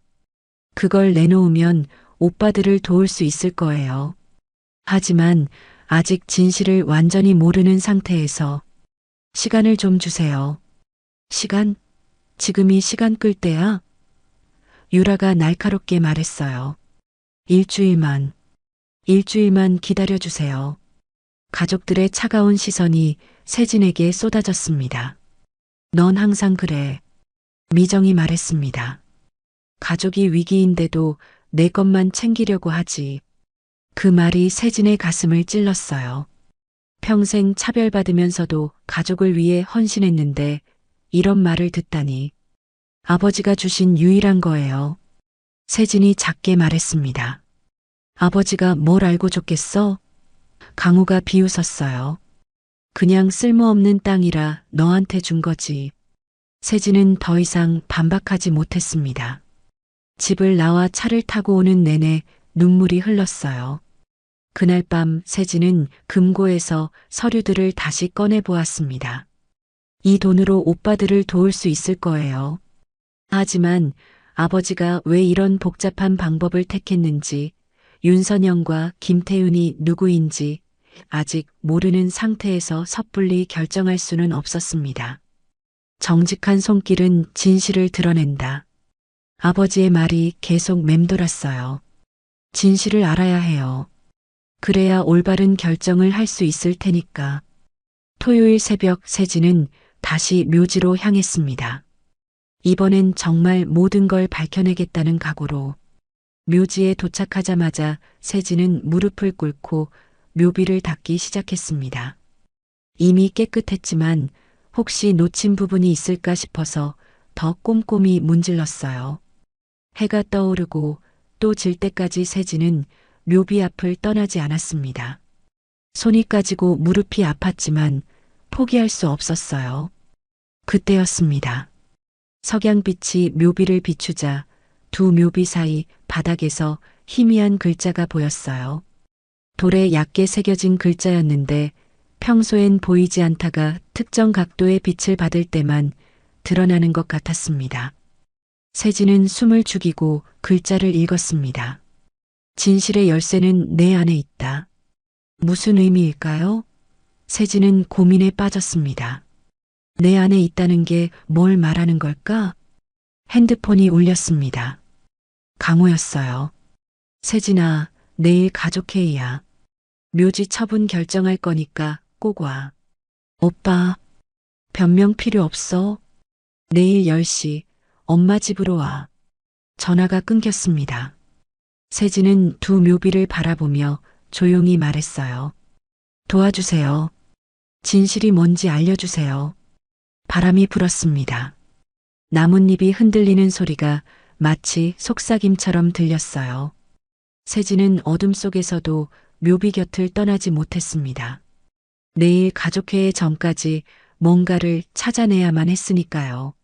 그걸 내놓으면 오빠들을 도울 수 있을 거예요. 하지만 아직 진실을 완전히 모르는 상태에서 시간을 좀 주세요. 시간? 지금이 시간 끌 때야? 유라가 날카롭게 말했어요. 일주일만 기다려주세요. 가족들의 차가운 시선이 세진에게 쏟아졌습니다. 넌 항상 그래. 미정이 말했습니다. 가족이 위기인데도 내 것만 챙기려고 하지. 그 말이 세진의 가슴을 찔렀어요. 평생 차별받으면서도 가족을 위해 헌신했는데 이런 말을 듣다니. 아버지가 주신 유일한 거예요. 세진이 작게 말했습니다. 아버지가 뭘 알고 줬겠어? 강호가 비웃었어요. 그냥 쓸모없는 땅이라 너한테 준 거지. 세진은 더 이상 반박하지 못했습니다. 집을 나와 차를 타고 오는 내내 눈물이 흘렀어요. 그날 밤 세진은 금고에서 서류들을 다시 꺼내 보았습니다. 이 돈으로 오빠들을 도울 수 있을 거예요. 하지만 아버지가 왜 이런 복잡한 방법을 택했는지, 윤선영과 김태윤이 누구인지 아직 모르는 상태에서 섣불리 결정할 수는 없었습니다. 정직한 손길은 진실을 드러낸다. 아버지의 말이 계속 맴돌았어요. 진실을 알아야 해요. 그래야 올바른 결정을 할 수 있을 테니까. 토요일 새벽 세진은 다시 묘지로 향했습니다. 이번엔 정말 모든 걸 밝혀내겠다는 각오로. 묘지에 도착하자마자 세진은 무릎을 꿇고 묘비를 닦기 시작했습니다. 이미 깨끗했지만 혹시 놓친 부분이 있을까 싶어서 더 꼼꼼히 문질렀어요. 해가 떠오르고 또 질 때까지 세진은 묘비 앞을 떠나지 않았습니다. 손이 까지고 무릎이 아팠지만 포기할 수 없었어요. 그때였습니다. 석양빛이 묘비를 비추자 두 묘비 사이 바닥에서 희미한 글자가 보였어요. 돌에 얕게 새겨진 글자였는데 평소엔 보이지 않다가 특정 각도의 빛을 받을 때만 드러나는 것 같았습니다. 세진은 숨을 죽이고 글자를 읽었습니다. 진실의 열쇠는 내 안에 있다. 무슨 의미일까요? 세진은 고민에 빠졌습니다. 내 안에 있다는 게 뭘 말하는 걸까? 핸드폰이 울렸습니다. 강호였어요. 세진아, 내일 가족 회의야. 묘지 처분 결정할 거니까 꼭 와. 오빠, 변명 필요 없어. 내일 10시 엄마 집으로 와. 전화가 끊겼습니다. 세진은 두 묘비를 바라보며 조용히 말했어요. 도와주세요. 진실이 뭔지 알려주세요. 바람이 불었습니다. 나뭇잎이 흔들리는 소리가 마치 속삭임처럼 들렸어요. 세진은 어둠 속에서도 묘비 곁을 떠나지 못했습니다. 내일 가족회의 전까지 뭔가를 찾아내야만 했으니까요.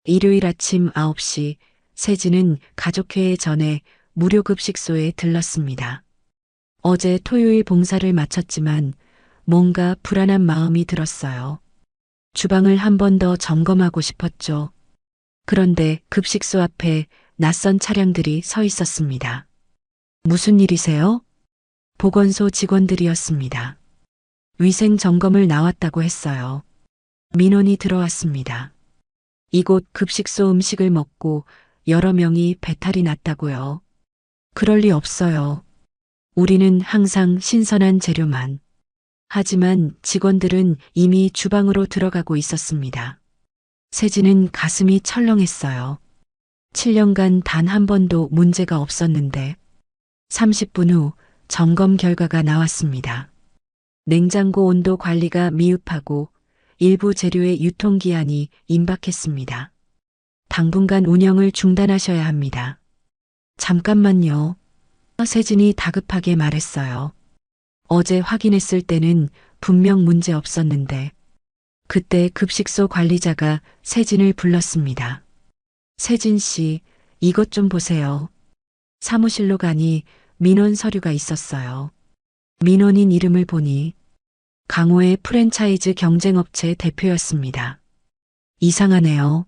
일요일 아침 9시 세진은 가족회의 전에 무료급식소에 들렀습니다. 어제 토요일 봉사를 마쳤지만 뭔가 불안한 마음이 들었어요. 주방을 한 번 더 점검하고 싶었죠. 그런데 급식소 앞에 낯선 차량들이 서 있었습니다. 무슨 일이세요? 보건소 직원들이었습니다. 위생 점검을 나왔다고 했어요. 민원이 들어왔습니다. 이곳 급식소 음식을 먹고 여러 명이 배탈이 났다고요. 그럴 리 없어요. 우리는 항상 신선한 재료만. 하지만 직원들은 이미 주방으로 들어가고 있었습니다. 세진은 가슴이 철렁했어요. 7년간 단 한 번도 문제가 없었는데 30분 후 점검 결과가 나왔습니다. 냉장고 온도 관리가 미흡하고 일부 재료의 유통기한이 임박했습니다. 당분간 운영을 중단하셔야 합니다. 잠깐만요. 세진이 다급하게 말했어요. 어제 확인했을 때는 분명 문제 없었는데 그때 급식소 관리자가 세진을 불렀습니다. 세진 씨, 이것 좀 보세요. 사무실로 가니 민원 서류가 있었어요. 민원인 이름을 보니 강호의 프랜차이즈 경쟁업체 대표였습니다. 이상하네요.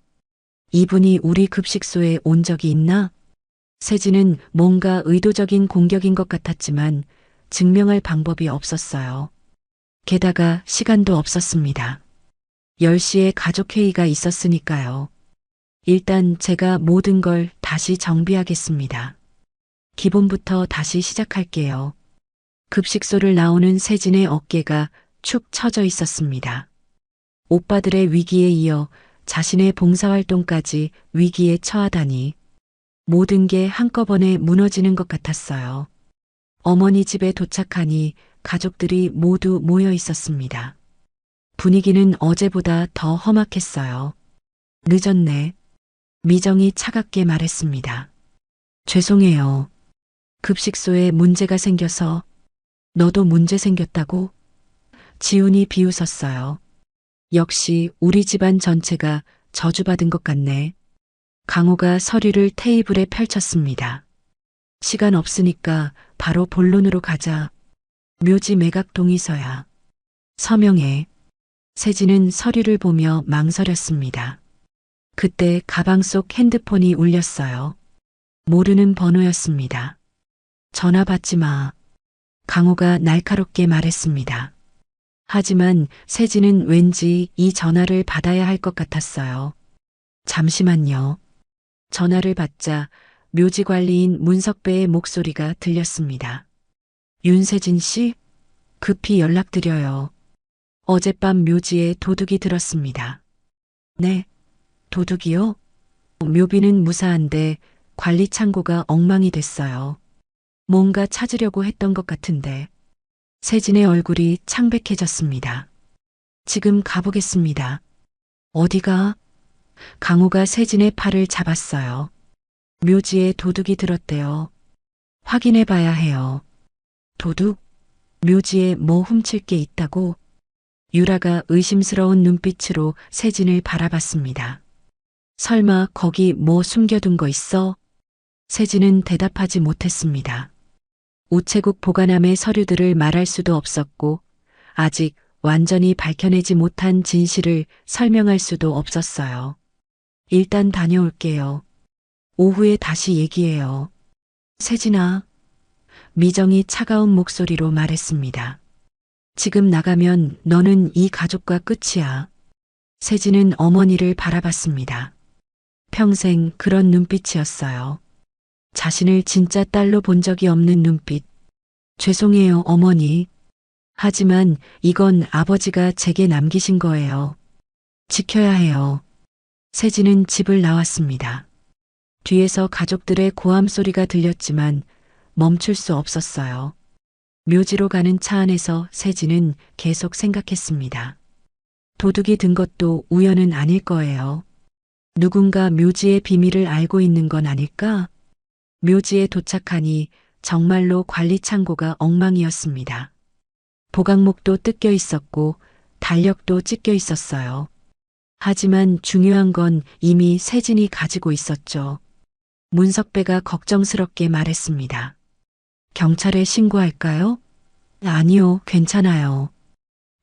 이분이 우리 급식소에 온 적이 있나? 세진은 뭔가 의도적인 공격인 것 같았지만 증명할 방법이 없었어요. 게다가 시간도 없었습니다. 10시에 가족회의가 있었으니까요. 일단 제가 모든 걸 다시 정비하겠습니다. 기본부터 다시 시작할게요. 급식소를 나오는 세진의 어깨가 축 처져 있었습니다. 오빠들의 위기에 이어 자신의 봉사활동까지 위기에 처하다니 모든 게 한꺼번에 무너지는 것 같았어요. 어머니 집에 도착하니 가족들이 모두 모여 있었습니다. 분위기는 어제보다 더 험악했어요. 늦었네. 미정이 차갑게 말했습니다. 죄송해요. 급식소에 문제가 생겨서. 너도 문제 생겼다고? 지훈이 비웃었어요. 역시 우리 집안 전체가 저주받은 것 같네. 강호가 서류를 테이블에 펼쳤습니다. 시간 없으니까 바로 본론으로 가자. 묘지 매각 동의서야. 서명해. 세진은 서류를 보며 망설였습니다. 그때 가방 속 핸드폰이 울렸어요. 모르는 번호였습니다. 전화 받지 마. 강호가 날카롭게 말했습니다. 하지만 세진은 왠지 이 전화를 받아야 할 것 같았어요. 잠시만요. 전화를 받자 묘지관리인 문석배의 목소리가 들렸습니다. 윤세진 씨? 급히 연락드려요. 어젯밤 묘지에 도둑이 들었습니다. 네, 도둑이요? 묘비는 무사한데 관리 창고가 엉망이 됐어요. 뭔가 찾으려고 했던 것 같은데. 세진의 얼굴이 창백해졌습니다. 지금 가보겠습니다. 어디가? 강호가 세진의 팔을 잡았어요. 묘지에 도둑이 들었대요. 확인해 봐야 해요. 도둑? 묘지에 뭐 훔칠 게 있다고? 유라가 의심스러운 눈빛으로 세진을 바라봤습니다. 설마 거기 뭐 숨겨둔 거 있어? 세진은 대답하지 못했습니다. 우체국 보관함의 서류들을 말할 수도 없었고 아직 완전히 밝혀내지 못한 진실을 설명할 수도 없었어요. 일단 다녀올게요. 오후에 다시 얘기해요. 세진아. 미정이 차가운 목소리로 말했습니다. 지금 나가면 너는 이 가족과 끝이야. 세진은 어머니를 바라봤습니다. 평생 그런 눈빛이었어요. 자신을 진짜 딸로 본 적이 없는 눈빛. 죄송해요, 어머니. 하지만 이건 아버지가 제게 남기신 거예요. 지켜야 해요. 세진은 집을 나왔습니다. 뒤에서 가족들의 고함 소리가 들렸지만 멈출 수 없었어요. 묘지로 가는 차 안에서 세진은 계속 생각했습니다. 도둑이 든 것도 우연은 아닐 거예요. 누군가 묘지의 비밀을 알고 있는 건 아닐까? 묘지에 도착하니 정말로 관리 창고가 엉망이었습니다. 보강목도 뜯겨 있었고 달력도 찢겨 있었어요. 하지만 중요한 건 이미 세진이 가지고 있었죠. 문석배가 걱정스럽게 말했습니다. 경찰에 신고할까요? 아니요, 괜찮아요.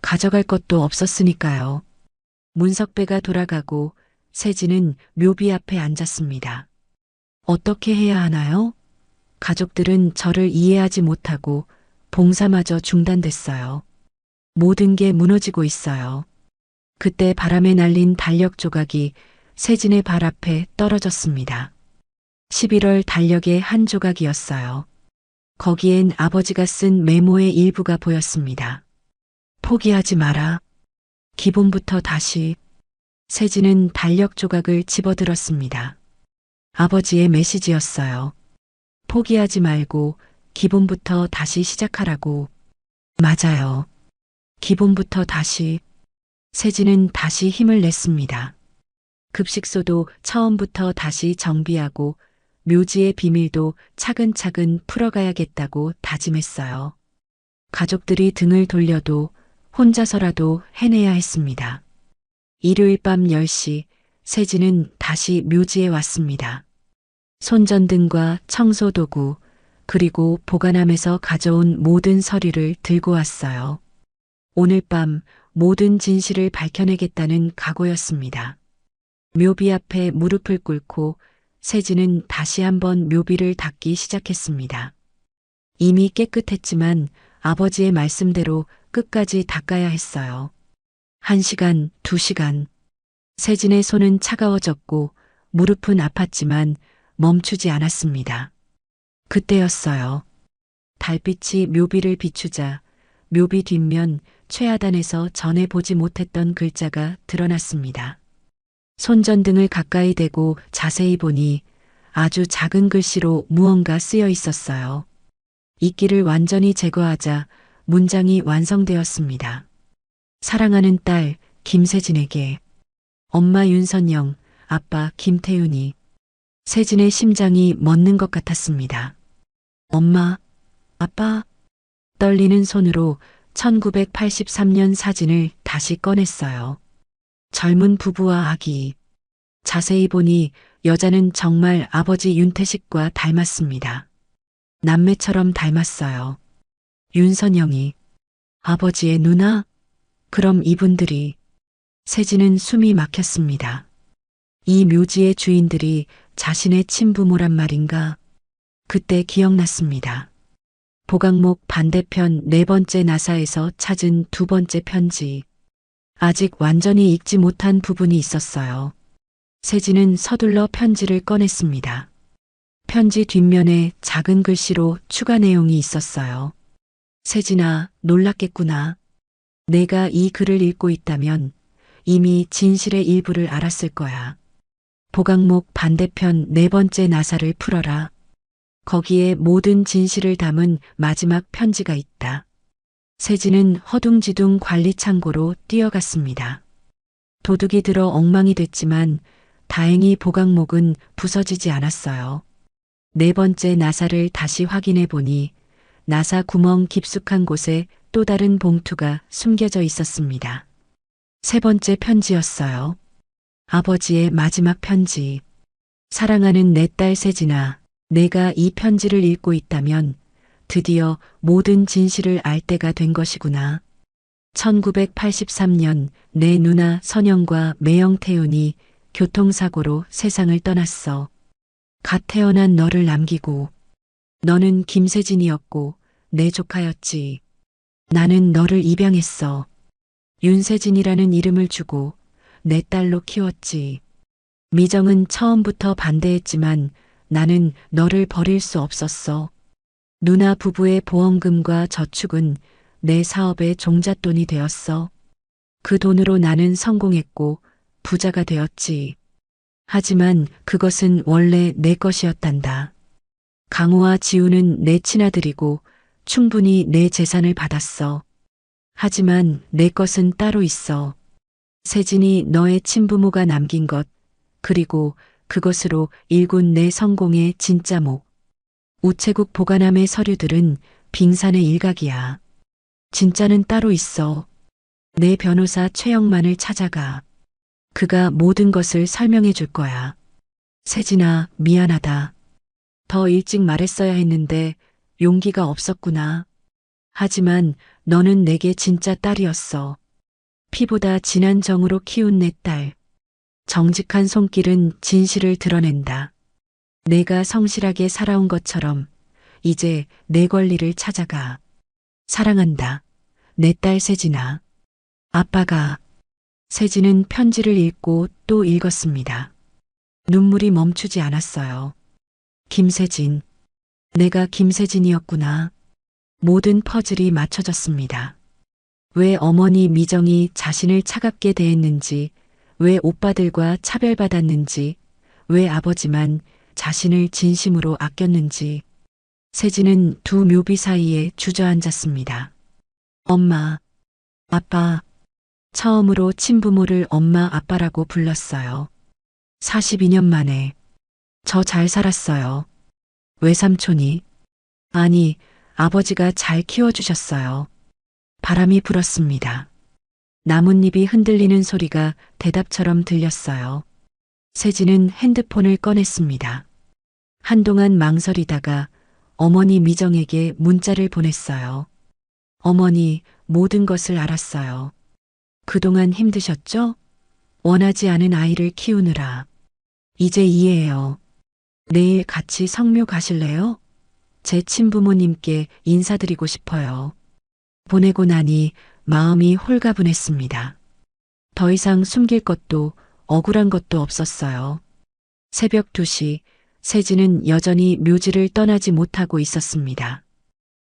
가져갈 것도 없었으니까요. 문석배가 돌아가고 세진은 묘비 앞에 앉았습니다. 어떻게 해야 하나요? 가족들은 저를 이해하지 못하고 봉사마저 중단됐어요. 모든 게 무너지고 있어요. 그때 바람에 날린 달력 조각이 세진의 발 앞에 떨어졌습니다. 11월 달력의 한 조각이었어요. 거기엔 아버지가 쓴 메모의 일부가 보였습니다. 포기하지 마라. 기본부터 다시. 세진은 달력 조각을 집어들었습니다. 아버지의 메시지였어요. 포기하지 말고 기본부터 다시 시작하라고. 맞아요. 기본부터 다시. 세진은 다시 힘을 냈습니다. 급식소도 처음부터 다시 정비하고 묘지의 비밀도 차근차근 풀어가야겠다고 다짐했어요. 가족들이 등을 돌려도 혼자서라도 해내야 했습니다. 일요일 밤 10시 세진은 다시 묘지에 왔습니다. 손전등과 청소도구 그리고 보관함에서 가져온 모든 서류를 들고 왔어요. 오늘 밤 모든 진실을 밝혀내겠다는 각오였습니다. 묘비 앞에 무릎을 꿇고 세진은 다시 한번 묘비를 닦기 시작했습니다. 이미 깨끗했지만 아버지의 말씀대로 끝까지 닦아야 했어요. 1시간, 2시간. 세진의 손은 차가워졌고 무릎은 아팠지만 멈추지 않았습니다. 그때였어요. 달빛이 묘비를 비추자 묘비 뒷면 최하단에서 전에 보지 못했던 글자가 드러났습니다. 손전등을 가까이 대고 자세히 보니 아주 작은 글씨로 무언가 쓰여 있었어요. 이끼를 완전히 제거하자 문장이 완성되었습니다. 사랑하는 딸 김세진에게 엄마 윤선영, 아빠 김태윤이. 세진의 심장이 멎는 것 같았습니다. 엄마, 아빠. 떨리는 손으로 1983년 사진을 다시 꺼냈어요. 젊은 부부와 아기. 자세히 보니 여자는 정말 아버지 윤태식과 닮았습니다. 남매처럼 닮았어요. 윤선영이 아버지의 누나? 그럼 이분들이. 세진은 숨이 막혔습니다. 이 묘지의 주인들이 자신의 친부모란 말인가? 그때 기억났습니다. 보강목 반대편 4번째 나사에서 찾은 2번째 편지. 아직 완전히 읽지 못한 부분이 있었어요. 세진은 서둘러 편지를 꺼냈습니다. 편지 뒷면에 작은 글씨로 추가 내용이 있었어요. 세진아, 놀랐겠구나. 내가 이 글을 읽고 있다면 이미 진실의 일부를 알았을 거야. 보강목 반대편 4번째 나사를 풀어라. 거기에 모든 진실을 담은 마지막 편지가 있다. 세진은 허둥지둥 관리창고로 뛰어갔습니다. 도둑이 들어 엉망이 됐지만 다행히 보강목은 부서지지 않았어요. 4번째 나사를 다시 확인해 보니 나사 구멍 깊숙한 곳에 또 다른 봉투가 숨겨져 있었습니다. 3번째 편지였어요. 아버지의 마지막 편지. 사랑하는 내 딸 세진아, 내가 이 편지를 읽고 있다면 드디어 모든 진실을 알 때가 된 것이구나. 1983년 내 누나 선영과 매형 태윤이 교통사고로 세상을 떠났어. 갓 태어난 너를 남기고. 너는 김세진이었고 내 조카였지. 나는 너를 입양했어. 윤세진이라는 이름을 주고 내 딸로 키웠지. 미정은 처음부터 반대했지만 나는 너를 버릴 수 없었어. 누나 부부의 보험금과 저축은 내 사업의 종잣돈이 되었어. 그 돈으로 나는 성공했고 부자가 되었지. 하지만 그것은 원래 내 것이었단다. 강우와 지우는 내 친아들이고 충분히 내 재산을 받았어. 하지만 내 것은 따로 있어. 세진이 너의 친부모가 남긴 것, 그리고 그것으로 일군 내 성공의 진짜 목. 우체국 보관함의 서류들은 빙산의 일각이야. 진짜는 따로 있어. 내 변호사 최영만을 찾아가. 그가 모든 것을 설명해 줄 거야. 세진아, 미안하다. 더 일찍 말했어야 했는데 용기가 없었구나. 하지만 너는 내게 진짜 딸이었어. 피보다 진한 정으로 키운 내 딸. 정직한 손길은 진실을 드러낸다. 내가 성실하게 살아온 것처럼 이제 내 권리를 찾아가. 사랑한다. 내 딸 세진아. 아빠가. 세진은 편지를 읽고 또 읽었습니다. 눈물이 멈추지 않았어요. 김세진. 내가 김세진이었구나. 모든 퍼즐이 맞춰졌습니다. 왜 어머니 미정이 자신을 차갑게 대했는지, 왜 오빠들과 차별받았는지, 왜 아버지만 자신을 진심으로 아꼈는지. 세진은 두 묘비 사이에 주저앉았습니다. 엄마, 아빠. 처음으로 친부모를 엄마 아빠라고 불렀어요. 42년 만에. 저 잘 살았어요. 외삼촌이. 아니, 아버지가 잘 키워주셨어요. 바람이 불었습니다. 나뭇잎이 흔들리는 소리가 대답처럼 들렸어요. 세진은 핸드폰을 꺼냈습니다. 한동안 망설이다가 어머니 미정에게 문자를 보냈어요. 어머니, 모든 것을 알았어요. 그동안 힘드셨죠? 원하지 않은 아이를 키우느라. 이제 이해해요. 내일 같이 성묘 가실래요? 제 친부모님께 인사드리고 싶어요. 보내고 나니 마음이 홀가분했습니다. 더 이상 숨길 것도 억울한 것도 없었어요. 새벽 2시, 세진은 여전히 묘지를 떠나지 못하고 있었습니다.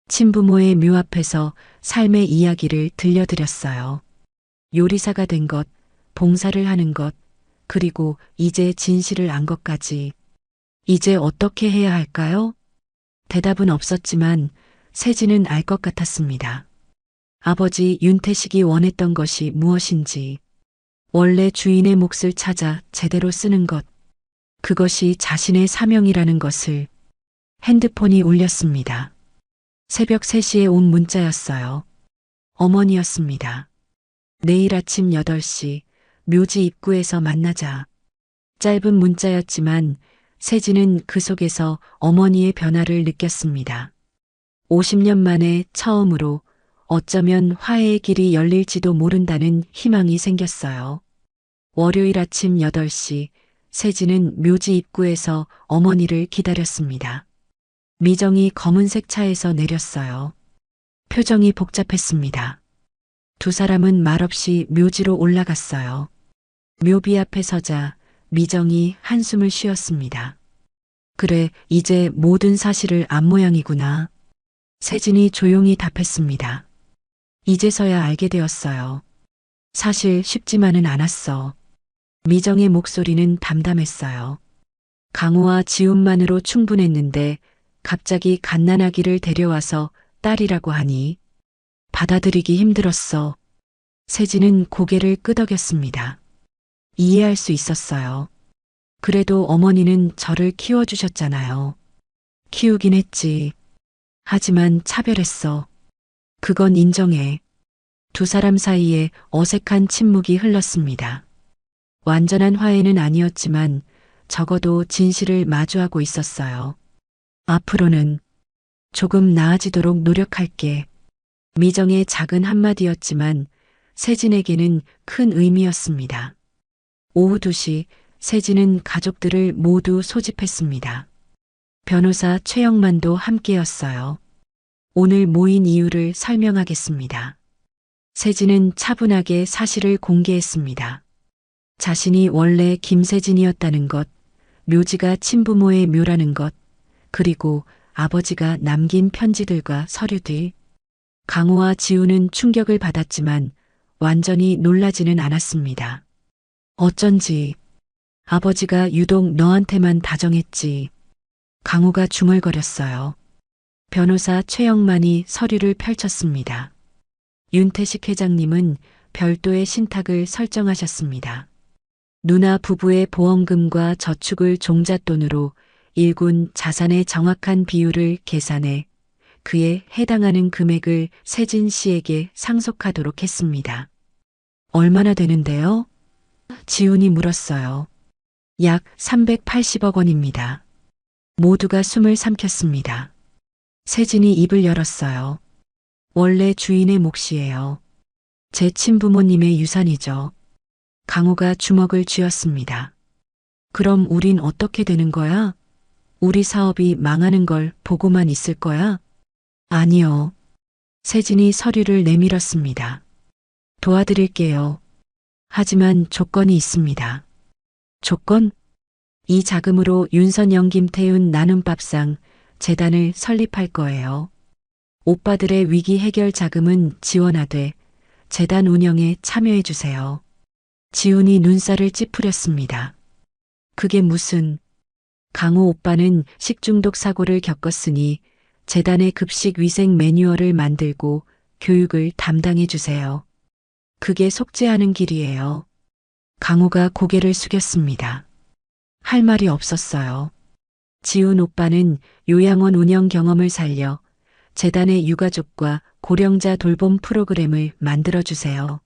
친부모의 묘 앞에서 삶의 이야기를 들려드렸어요. 요리사가 된 것, 봉사를 하는 것, 그리고 이제 진실을 안 것까지. 이제 어떻게 해야 할까요? 대답은 없었지만 세진은 알 것 같았습니다. 아버지 윤태식이 원했던 것이 무엇인지, 원래 주인의 몫을 찾아 제대로 쓰는 것, 그것이 자신의 사명이라는 것을. 핸드폰이 울렸습니다. 새벽 3시에 온 문자였어요. 어머니였습니다. 내일 아침 8시 묘지 입구에서 만나자. 짧은 문자였지만 세진은 그 속에서 어머니의 변화를 느꼈습니다. 50년 만에 처음으로 어쩌면 화해의 길이 열릴지도 모른다는 희망이 생겼어요. 월요일 아침 8시 세진은 묘지 입구에서 어머니를 기다렸습니다. 미정이 검은색 차에서 내렸어요. 표정이 복잡했습니다. 두 사람은 말없이 묘지로 올라갔어요. 묘비 앞에 서자 미정이 한숨을 쉬었습니다. 그래, 이제 모든 사실을 안 모양이구나. 세진이 조용히 답했습니다. 이제서야 알게 되었어요. 사실 쉽지만은 않았어. 미정의 목소리는 담담했어요. 강호와 지훈만으로 충분했는데 갑자기 갓난아기를 데려와서 딸이라고 하니 받아들이기 힘들었어. 세진은 고개를 끄덕였습니다. 이해할 수 있었어요. 그래도 어머니는 저를 키워주셨잖아요. 키우긴 했지. 하지만 차별했어. 그건 인정해. 두 사람 사이에 어색한 침묵이 흘렀습니다. 완전한 화해는 아니었지만 적어도 진실을 마주하고 있었어요. 앞으로는 조금 나아지도록 노력할게. 미정의 작은 한마디였지만 세진에게는 큰 의미였습니다. 오후 2시 세진은 가족들을 모두 소집했습니다. 변호사 최영만도 함께였어요. 오늘 모인 이유를 설명하겠습니다. 세진은 차분하게 사실을 공개했습니다. 자신이 원래 김세진이었다는 것, 묘지가 친부모의 묘라는 것, 그리고 아버지가 남긴 편지들과 서류들. 강호와 지우는 충격을 받았지만 완전히 놀라지는 않았습니다. 어쩐지 아버지가 유독 너한테만 다정했지. 강호가 중얼거렸어요. 변호사 최영만이 서류를 펼쳤습니다. 윤태식 회장님은 별도의 신탁을 설정하셨습니다. 누나 부부의 보험금과 저축을 종잣돈으로 일군 자산의 정확한 비율을 계산해 그에 해당하는 금액을 세진 씨에게 상속하도록 했습니다. 얼마나 되는데요? 지훈이 물었어요. 약 380억 원입니다. 모두가 숨을 삼켰습니다. 세진이 입을 열었어요. 원래 주인의 몫이에요. 제 친부모님의 유산이죠. 강호가 주먹을 쥐었습니다. 그럼 우린 어떻게 되는 거야? 우리 사업이 망하는 걸 보고만 있을 거야? 아니요. 세진이 서류를 내밀었습니다. 도와드릴게요. 하지만 조건이 있습니다. 조건? 이 자금으로 윤선영 김태훈 나눔밥상 재단을 설립할 거예요. 오빠들의 위기 해결 자금은 지원하되 재단 운영에 참여해 주세요. 지훈이 눈살을 찌푸렸습니다. 그게 무슨... 강호 오빠는 식중독 사고를 겪었으니 재단의 급식 위생 매뉴얼을 만들고 교육을 담당해 주세요. 그게 속죄하는 길이에요. 강호가 고개를 숙였습니다. 할 말이 없었어요. 지훈 오빠는 요양원 운영 경험을 살려 재단의 유가족과 고령자 돌봄 프로그램을 만들어주세요.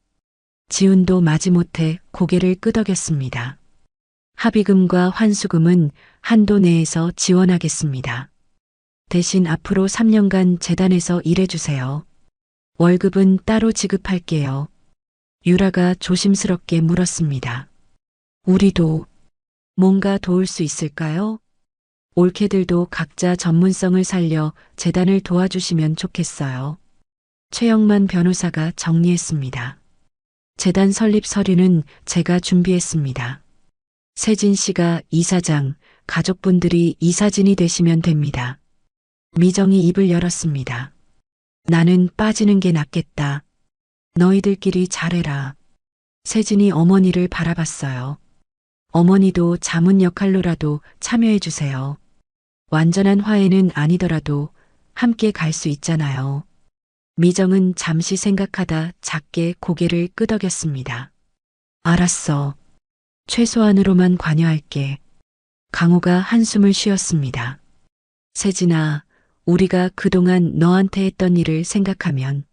지훈도 마지못해 고개를 끄덕였습니다. 합의금과 환수금은 한도 내에서 지원하겠습니다. 대신 앞으로 3년간 재단에서 일해주세요. 월급은 따로 지급할게요. 유라가 조심스럽게 물었습니다. 우리도 뭔가 도울 수 있을까요? 올케들도 각자 전문성을 살려 재단을 도와주시면 좋겠어요. 최영만 변호사가 정리했습니다. 재단 설립 서류는 제가 준비했습니다. 세진 씨가 이사장, 가족분들이 이사진이 되시면 됩니다. 미정이 입을 열었습니다. 나는 빠지는 게 낫겠다. 너희들끼리 잘해라. 세진이 어머니를 바라봤어요. 어머니도 자문 역할로라도 참여해 주세요. 완전한 화해는 아니더라도 함께 갈 수 있잖아요. 미정은 잠시 생각하다 작게 고개를 끄덕였습니다. 알았어. 최소한으로만 관여할게. 강호가 한숨을 쉬었습니다. 세진아, 우리가 그동안 너한테 했던 일을 생각하면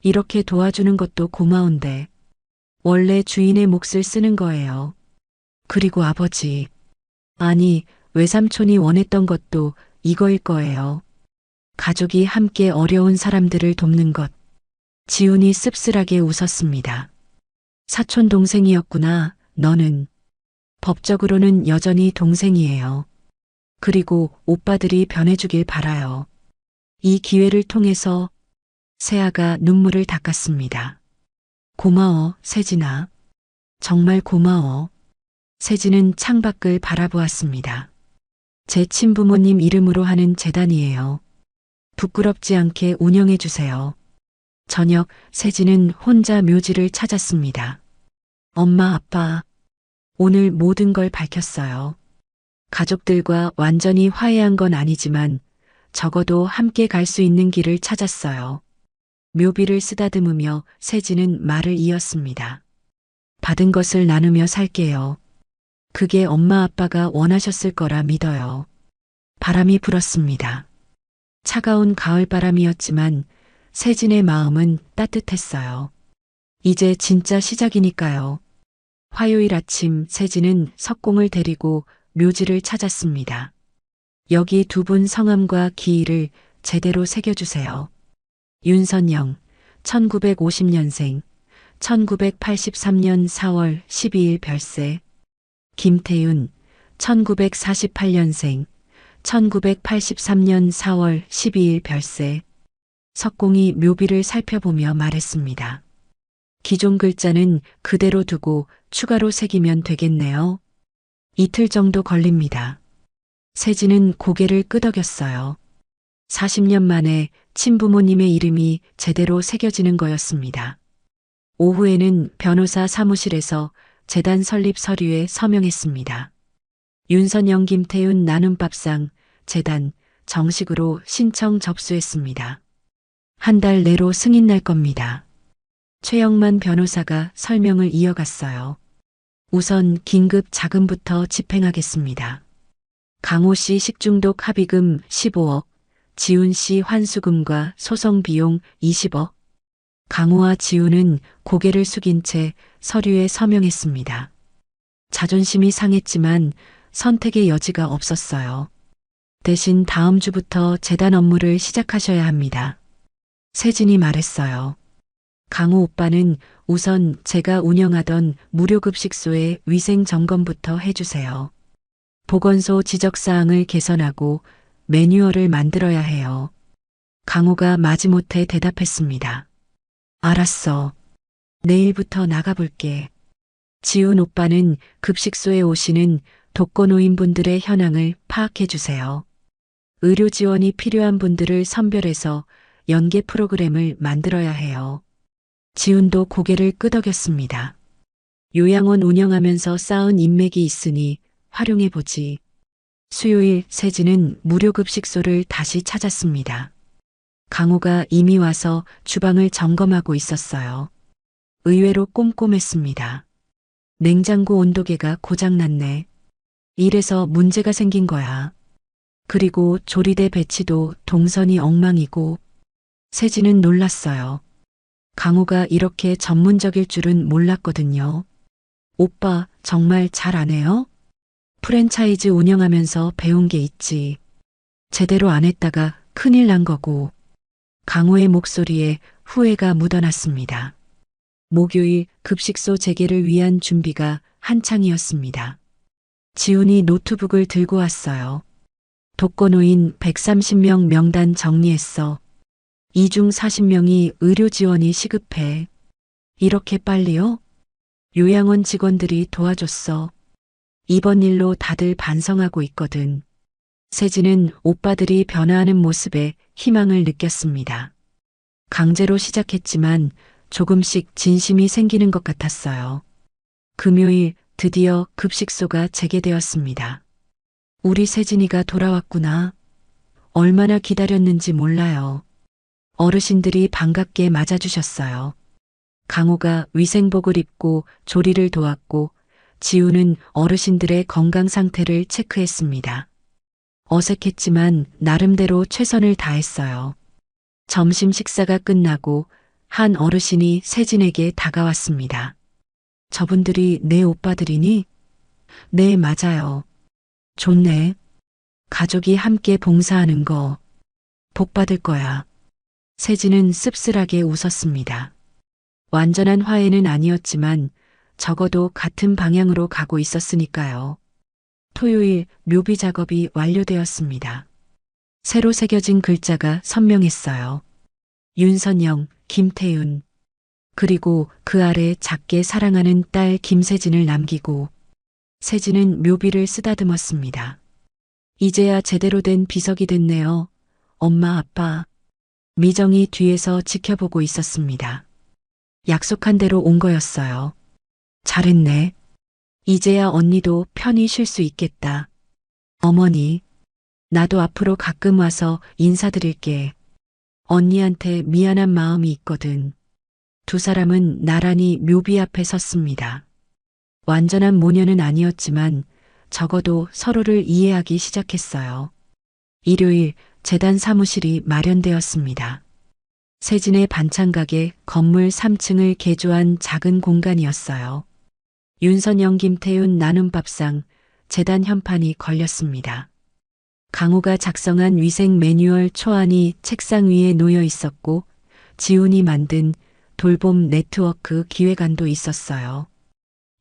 이렇게 도와주는 것도 고마운데 원래 주인의 몫을 쓰는 거예요. 그리고 아버지, 아니 외삼촌이 원했던 것도 이거일 거예요. 가족이 함께 어려운 사람들을 돕는 것. 지훈이 씁쓸하게 웃었습니다. 사촌 동생이었구나. 너는. 법적으로는 여전히 동생이에요. 그리고 오빠들이 변해주길 바라요. 이 기회를 통해서 세아가 눈물을 닦았습니다. 고마워, 세진아. 정말 고마워. 세진은 창밖을 바라보았습니다. 제 친부모님 이름으로 하는 재단이에요. 부끄럽지 않게 운영해 주세요. 저녁 세진은 혼자 묘지를 찾았습니다. 엄마, 아빠, 오늘 모든 걸 밝혔어요. 가족들과 완전히 화해한 건 아니지만 적어도 함께 갈 수 있는 길을 찾았어요. 묘비를 쓰다듬으며 세진은 말을 이었습니다. 받은 것을 나누며 살게요. 그게 엄마 아빠가 원하셨을 거라 믿어요. 바람이 불었습니다. 차가운 가을바람이었지만 세진의 마음은 따뜻했어요. 이제 진짜 시작이니까요. 화요일 아침 세진은 석공을 데리고 묘지를 찾았습니다. 여기 두 분 성함과 기일을 제대로 새겨주세요. 윤선영, 1950년생, 1983년 4월 12일 별세. 김태윤, 1948년생, 1983년 4월 12일 별세. 석공이 묘비를 살펴보며 말했습니다. 기존 글자는 그대로 두고 추가로 새기면 되겠네요. 이틀 정도 걸립니다. 세진은 고개를 끄덕였어요. 40년 만에 친부모님의 이름이 제대로 새겨지는 거였습니다. 오후에는 변호사 사무실에서 재단 설립 서류에 서명했습니다. 윤선영 김태훈 나눔밥상 재단 정식으로 신청 접수했습니다. 한 달 내로 승인 날 겁니다. 최영만 변호사가 설명을 이어갔어요. 우선 긴급 자금부터 집행하겠습니다. 강호 씨 식중독 합의금 15억, 지훈 씨 환수금과 소송 비용 20억. 강호와 지훈은 고개를 숙인 채 서류에 서명했습니다. 자존심이 상했지만 선택의 여지가 없었어요. 대신 다음 주부터 재단 업무를 시작하셔야 합니다. 세진이 말했어요. 강호 오빠는 우선 제가 운영하던 무료급식소의 위생 점검부터 해주세요. 보건소 지적사항을 개선하고 매뉴얼을 만들어야 해요. 강호가 마지못해 대답했습니다. 알았어. 내일부터 나가볼게. 지훈 오빠는 급식소에 오시는 독거노인분들의 현황을 파악해주세요. 의료 지원이 필요한 분들을 선별해서 연계 프로그램을 만들어야 해요. 지훈도 고개를 끄덕였습니다. 요양원 운영하면서 쌓은 인맥이 있으니 활용해보지. 수요일 세진은 무료급식소를 다시 찾았습니다. 강호가 이미 와서 주방을 점검하고 있었어요. 의외로 꼼꼼했습니다. 냉장고 온도계가 고장났네. 이래서 문제가 생긴 거야. 그리고 조리대 배치도 동선이 엉망이고. 세진은 놀랐어요. 강호가 이렇게 전문적일 줄은 몰랐거든요. 오빠 정말 잘 안 해요? 프랜차이즈 운영하면서 배운 게 있지. 제대로 안 했다가 큰일 난 거고. 강호의 목소리에 후회가 묻어났습니다. 목요일 급식소 재개를 위한 준비가 한창이었습니다. 지훈이 노트북을 들고 왔어요. 독거노인 130명 명단 정리했어. 이 중 40명이 의료 지원이 시급해. 이렇게 빨리요? 요양원 직원들이 도와줬어. 이번 일로 다들 반성하고 있거든. 세진은 오빠들이 변화하는 모습에 희망을 느꼈습니다. 강제로 시작했지만 조금씩 진심이 생기는 것 같았어요. 금요일 드디어 급식소가 재개되었습니다. 우리 세진이가 돌아왔구나. 얼마나 기다렸는지 몰라요. 어르신들이 반갑게 맞아주셨어요. 강호가 위생복을 입고 조리를 도왔고 지우는 어르신들의 건강 상태를 체크했습니다. 어색했지만 나름대로 최선을 다했어요. 점심 식사가 끝나고 한 어르신이 세진에게 다가왔습니다. 저분들이 내 오빠들이니? 네, 맞아요. 좋네. 가족이 함께 봉사하는 거 복 받을 거야. 세진은 씁쓸하게 웃었습니다. 완전한 화해는 아니었지만 적어도 같은 방향으로 가고 있었으니까요. 토요일 묘비 작업이 완료되었습니다. 새로 새겨진 글자가 선명했어요. 윤선영, 김태윤. 그리고 그 아래 작게 사랑하는 딸 김세진을 남기고 세진은 묘비를 쓰다듬었습니다. 이제야 제대로 된 비석이 됐네요. 엄마, 아빠. 미정이 뒤에서 지켜보고 있었습니다. 약속한 대로 온 거였어요. 잘했네. 이제야 언니도 편히 쉴 수 있겠다. 어머니, 나도 앞으로 가끔 와서 인사드릴게. 언니한테 미안한 마음이 있거든. 두 사람은 나란히 묘비 앞에 섰습니다. 완전한 모녀는 아니었지만 적어도 서로를 이해하기 시작했어요. 일요일 재단 사무실이 마련되었습니다. 세진의 반찬가게 건물 3층을 개조한 작은 공간이었어요. 윤선영, 김태윤 나눔밥상, 재단 현판이 걸렸습니다. 강호가 작성한 위생 매뉴얼 초안이 책상 위에 놓여 있었고 지훈이 만든 돌봄 네트워크 기획안도 있었어요.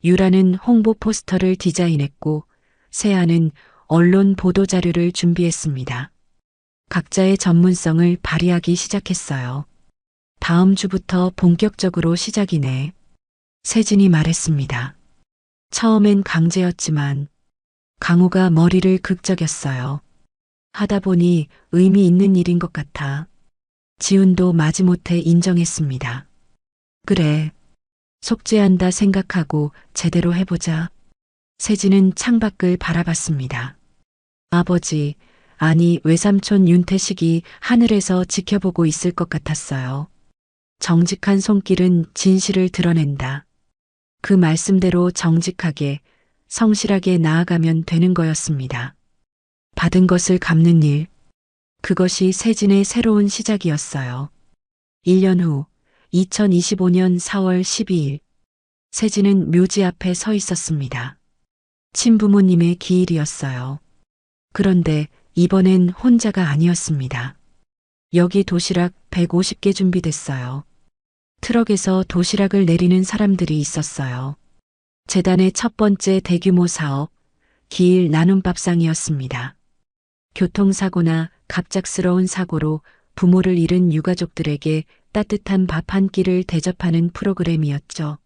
유라는 홍보 포스터를 디자인했고 세아는 언론 보도자료를 준비했습니다. 각자의 전문성을 발휘하기 시작했어요. 다음 주부터 본격적으로 시작이네. 세진이 말했습니다. 처음엔 강제였지만 강호가 머리를 극적였어요. 하다 보니 의미 있는 일인 것 같아. 지훈도 마지못해 인정했습니다. 그래. 속죄한다 생각하고 제대로 해보자. 세진은 창밖을 바라봤습니다. 아버지, 아니, 외삼촌 윤태식이 하늘에서 지켜보고 있을 것 같았어요. 정직한 손길은 진실을 드러낸다. 그 말씀대로 정직하게, 성실하게 나아가면 되는 거였습니다. 받은 것을 갚는 일, 그것이 세진의 새로운 시작이었어요. 1년 후, 2025년 4월 12일, 세진은 묘지 앞에 서 있었습니다. 친부모님의 기일이었어요. 그런데 이번엔 혼자가 아니었습니다. 여기 도시락 150개 준비됐어요. 트럭에서 도시락을 내리는 사람들이 있었어요. 재단의 첫 번째 대규모 사업, 기일 나눔밥상이었습니다. 교통사고나 갑작스러운 사고로 부모를 잃은 유가족들에게 따뜻한 밥 한 끼를 대접하는 프로그램이었죠.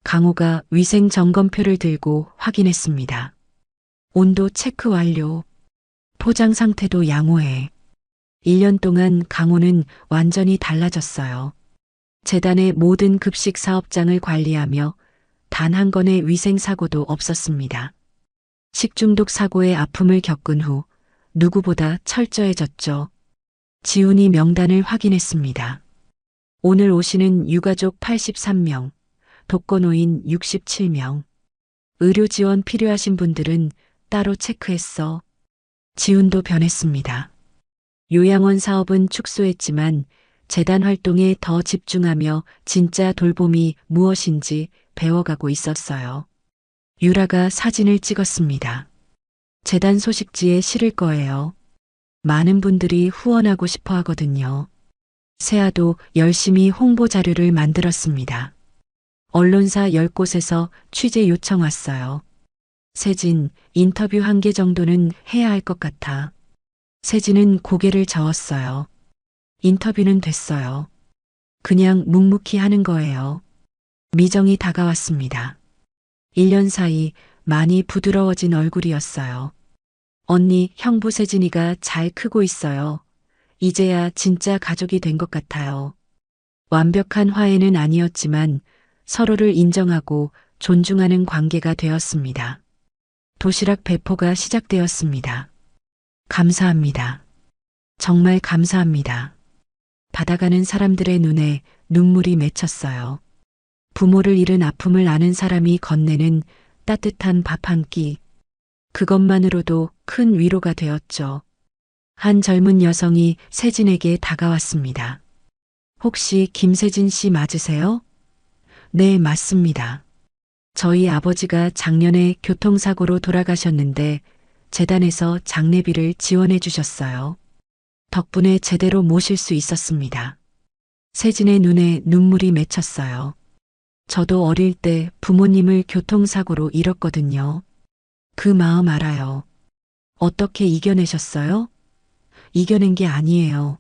강호가 위생 점검표를 들고 확인했습니다. 온도 체크 완료. 포장 상태도 양호해. 1년 동안 강호는 완전히 달라졌어요. 재단의 모든 급식 사업장을 관리하며 단 한 건의 위생 사고도 없었습니다. 식중독 사고의 아픔을 겪은 후 누구보다 철저해졌죠. 지훈이 명단을 확인했습니다. 오늘 오시는 유가족 83명, 독거노인 67명. 의료 지원 필요하신 분들은 따로 체크했어. 지훈도 변했습니다. 요양원 사업은 축소했지만 재단 활동에 더 집중하며 진짜 돌봄이 무엇인지 배워가고 있었어요. 유라가 사진을 찍었습니다. 재단 소식지에 실을 거예요. 많은 분들이 후원하고 싶어 하거든요. 세아도 열심히 홍보 자료를 만들었습니다. 언론사 10곳에서 취재 요청 왔어요. 세진, 인터뷰 1개 정도는 해야 할 것 같아. 세진은 고개를 저었어요. 인터뷰는 됐어요. 그냥 묵묵히 하는 거예요. 미정이 다가왔습니다. 1년 사이 많이 부드러워진 얼굴이었어요. 언니, 형부 세진이가 잘 크고 있어요. 이제야 진짜 가족이 된 것 같아요. 완벽한 화해는 아니었지만 서로를 인정하고 존중하는 관계가 되었습니다. 도시락 배포가 시작되었습니다. 감사합니다. 정말 감사합니다. 받아가는 사람들의 눈에 눈물이 맺혔어요. 부모를 잃은 아픔을 아는 사람이 건네는 따뜻한 밥 한 끼. 그것만으로도 큰 위로가 되었죠. 한 젊은 여성이 세진에게 다가왔습니다. 혹시 김세진 씨 맞으세요? 네, 맞습니다. 저희 아버지가 작년에 교통사고로 돌아가셨는데 재단에서 장례비를 지원해 주셨어요. 덕분에 제대로 모실 수 있었습니다. 세진의 눈에 눈물이 맺혔어요. 저도 어릴 때 부모님을 교통사고로 잃었거든요. 그 마음 알아요. 어떻게 이겨내셨어요? 이겨낸 게 아니에요.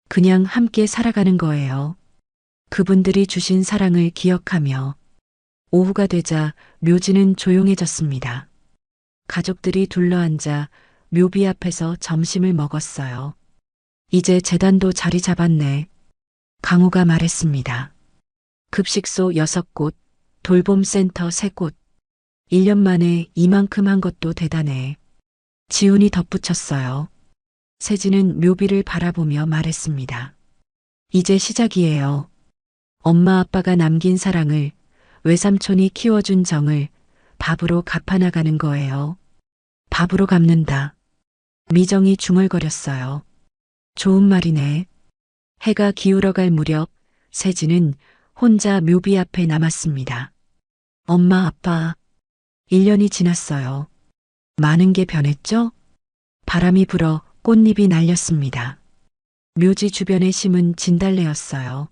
그냥 함께 살아가는 거예요. 그분들이 주신 사랑을 기억하며. 오후가 되자 묘지는 조용해졌습니다. 가족들이 둘러앉아 묘비 앞에서 점심을 먹었어요. 이제 재단도 자리 잡았네. 강호가 말했습니다. 급식소 6곳, 돌봄센터 3곳. 1년 만에 이만큼 한 것도 대단해. 지훈이 덧붙였어요. 세진은 묘비를 바라보며 말했습니다. 이제 시작이에요. 엄마 아빠가 남긴 사랑을, 외삼촌이 키워준 정을 밥으로 갚아나가는 거예요. 밥으로 갚는다. 미정이 중얼거렸어요. 좋은 말이네. 해가 기울어갈 무렵 세진은 혼자 묘비 앞에 남았습니다. 엄마 아빠. 1년이 지났어요. 많은 게 변했죠? 바람이 불어 꽃잎이 날렸습니다. 묘지 주변에 심은 진달래였어요.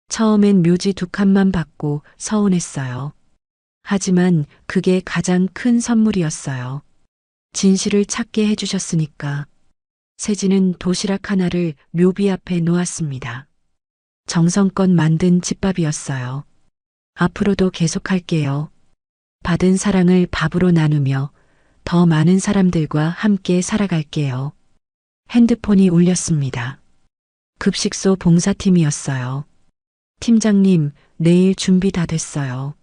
처음엔 묘지 2칸만 받고 서운했어요. 하지만 그게 가장 큰 선물이었어요. 진실을 찾게 해주셨으니까. 세진은 도시락 하나를 묘비 앞에 놓았습니다. 정성껏 만든 집밥이었어요. 앞으로도 계속할게요. 받은 사랑을 밥으로 나누며 더 많은 사람들과 함께 살아갈게요. 핸드폰이 울렸습니다. 급식소 봉사팀이었어요. 팀장님, 내일 준비 다 됐어요.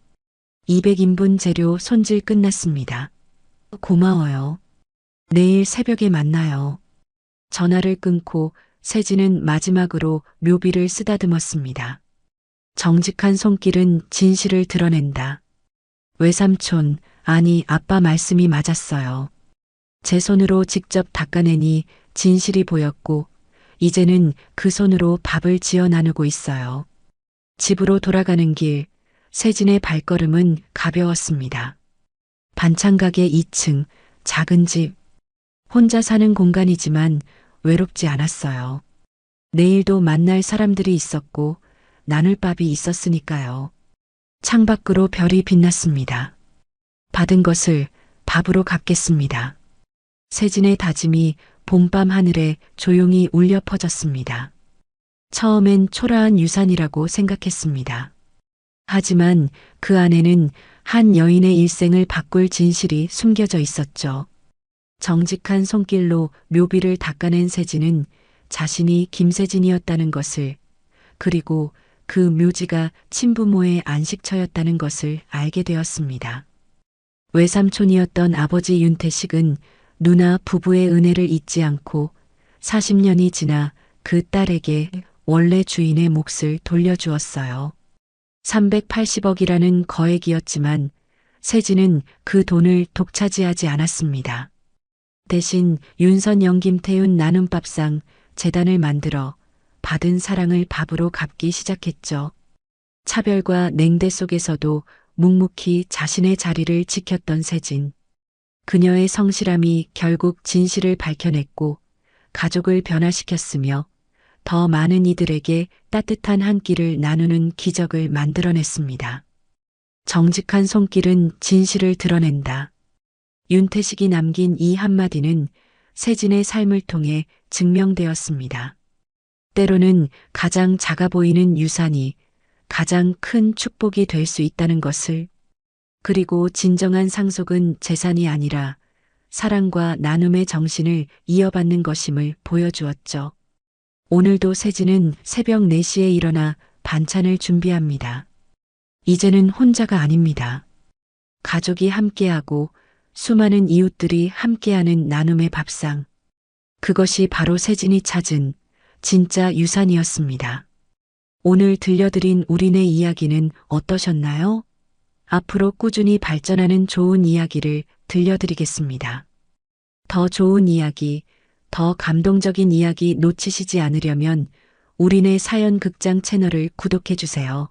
200인분 재료 손질 끝났습니다. 고마워요. 내일 새벽에 만나요. 전화를 끊고 세진은 마지막으로 묘비를 쓰다듬었습니다. 정직한 손길은 진실을 드러낸다. 외삼촌, 아니 아빠 말씀이 맞았어요. 제 손으로 직접 닦아내니 진실이 보였고 이제는 그 손으로 밥을 지어 나누고 있어요. 집으로 돌아가는 길, 세진의 발걸음은 가벼웠습니다. 반찬가게 2층, 작은 집. 혼자 사는 공간이지만 외롭지 않았어요. 내일도 만날 사람들이 있었고 나눌 밥이 있었으니까요. 창밖으로 별이 빛났습니다. 받은 것을 밥으로 갚겠습니다. 세진의 다짐이 봄밤 하늘에 조용히 울려 퍼졌습니다. 처음엔 초라한 유산이라고 생각했습니다. 하지만 그 안에는 한 여인의 일생을 바꿀 진실이 숨겨져 있었죠. 정직한 손길로 묘비를 닦아낸 세진은 자신이 김세진이었다는 것을, 그리고 그 묘지가 친부모의 안식처였다는 것을 알게 되었습니다. 외삼촌이었던 아버지 윤태식은 누나 부부의 은혜를 잊지 않고 40년이 지나 그 딸에게 원래 주인의 몫을 돌려주었어요. 380억이라는 거액이었지만 세진은 그 돈을 독차지하지 않았습니다. 대신 윤선영 김태훈 나눔밥상 재단을 만들어 받은 사랑을 밥으로 갚기 시작했죠. 차별과 냉대 속에서도 묵묵히 자신의 자리를 지켰던 세진. 그녀의 성실함이 결국 진실을 밝혀냈고 가족을 변화시켰으며 더 많은 이들에게 따뜻한 한 끼를 나누는 기적을 만들어냈습니다. 정직한 손길은 진실을 드러낸다. 윤태식이 남긴 이 한마디는 세진의 삶을 통해 증명되었습니다. 때로는 가장 작아 보이는 유산이 가장 큰 축복이 될 수 있다는 것을, 그리고 진정한 상속은 재산이 아니라 사랑과 나눔의 정신을 이어받는 것임을 보여주었죠. 오늘도 세진은 새벽 4시에 일어나 반찬을 준비합니다. 이제는 혼자가 아닙니다. 가족이 함께하고 수많은 이웃들이 함께하는 나눔의 밥상. 그것이 바로 세진이 찾은 진짜 유산이었습니다. 오늘 들려드린 우리네 이야기는 어떠셨나요? 앞으로 꾸준히 발전하는 좋은 이야기를 들려드리겠습니다. 더 좋은 이야기, 더 감동적인 이야기 놓치시지 않으려면 우리네 사연극장 채널을 구독해 주세요.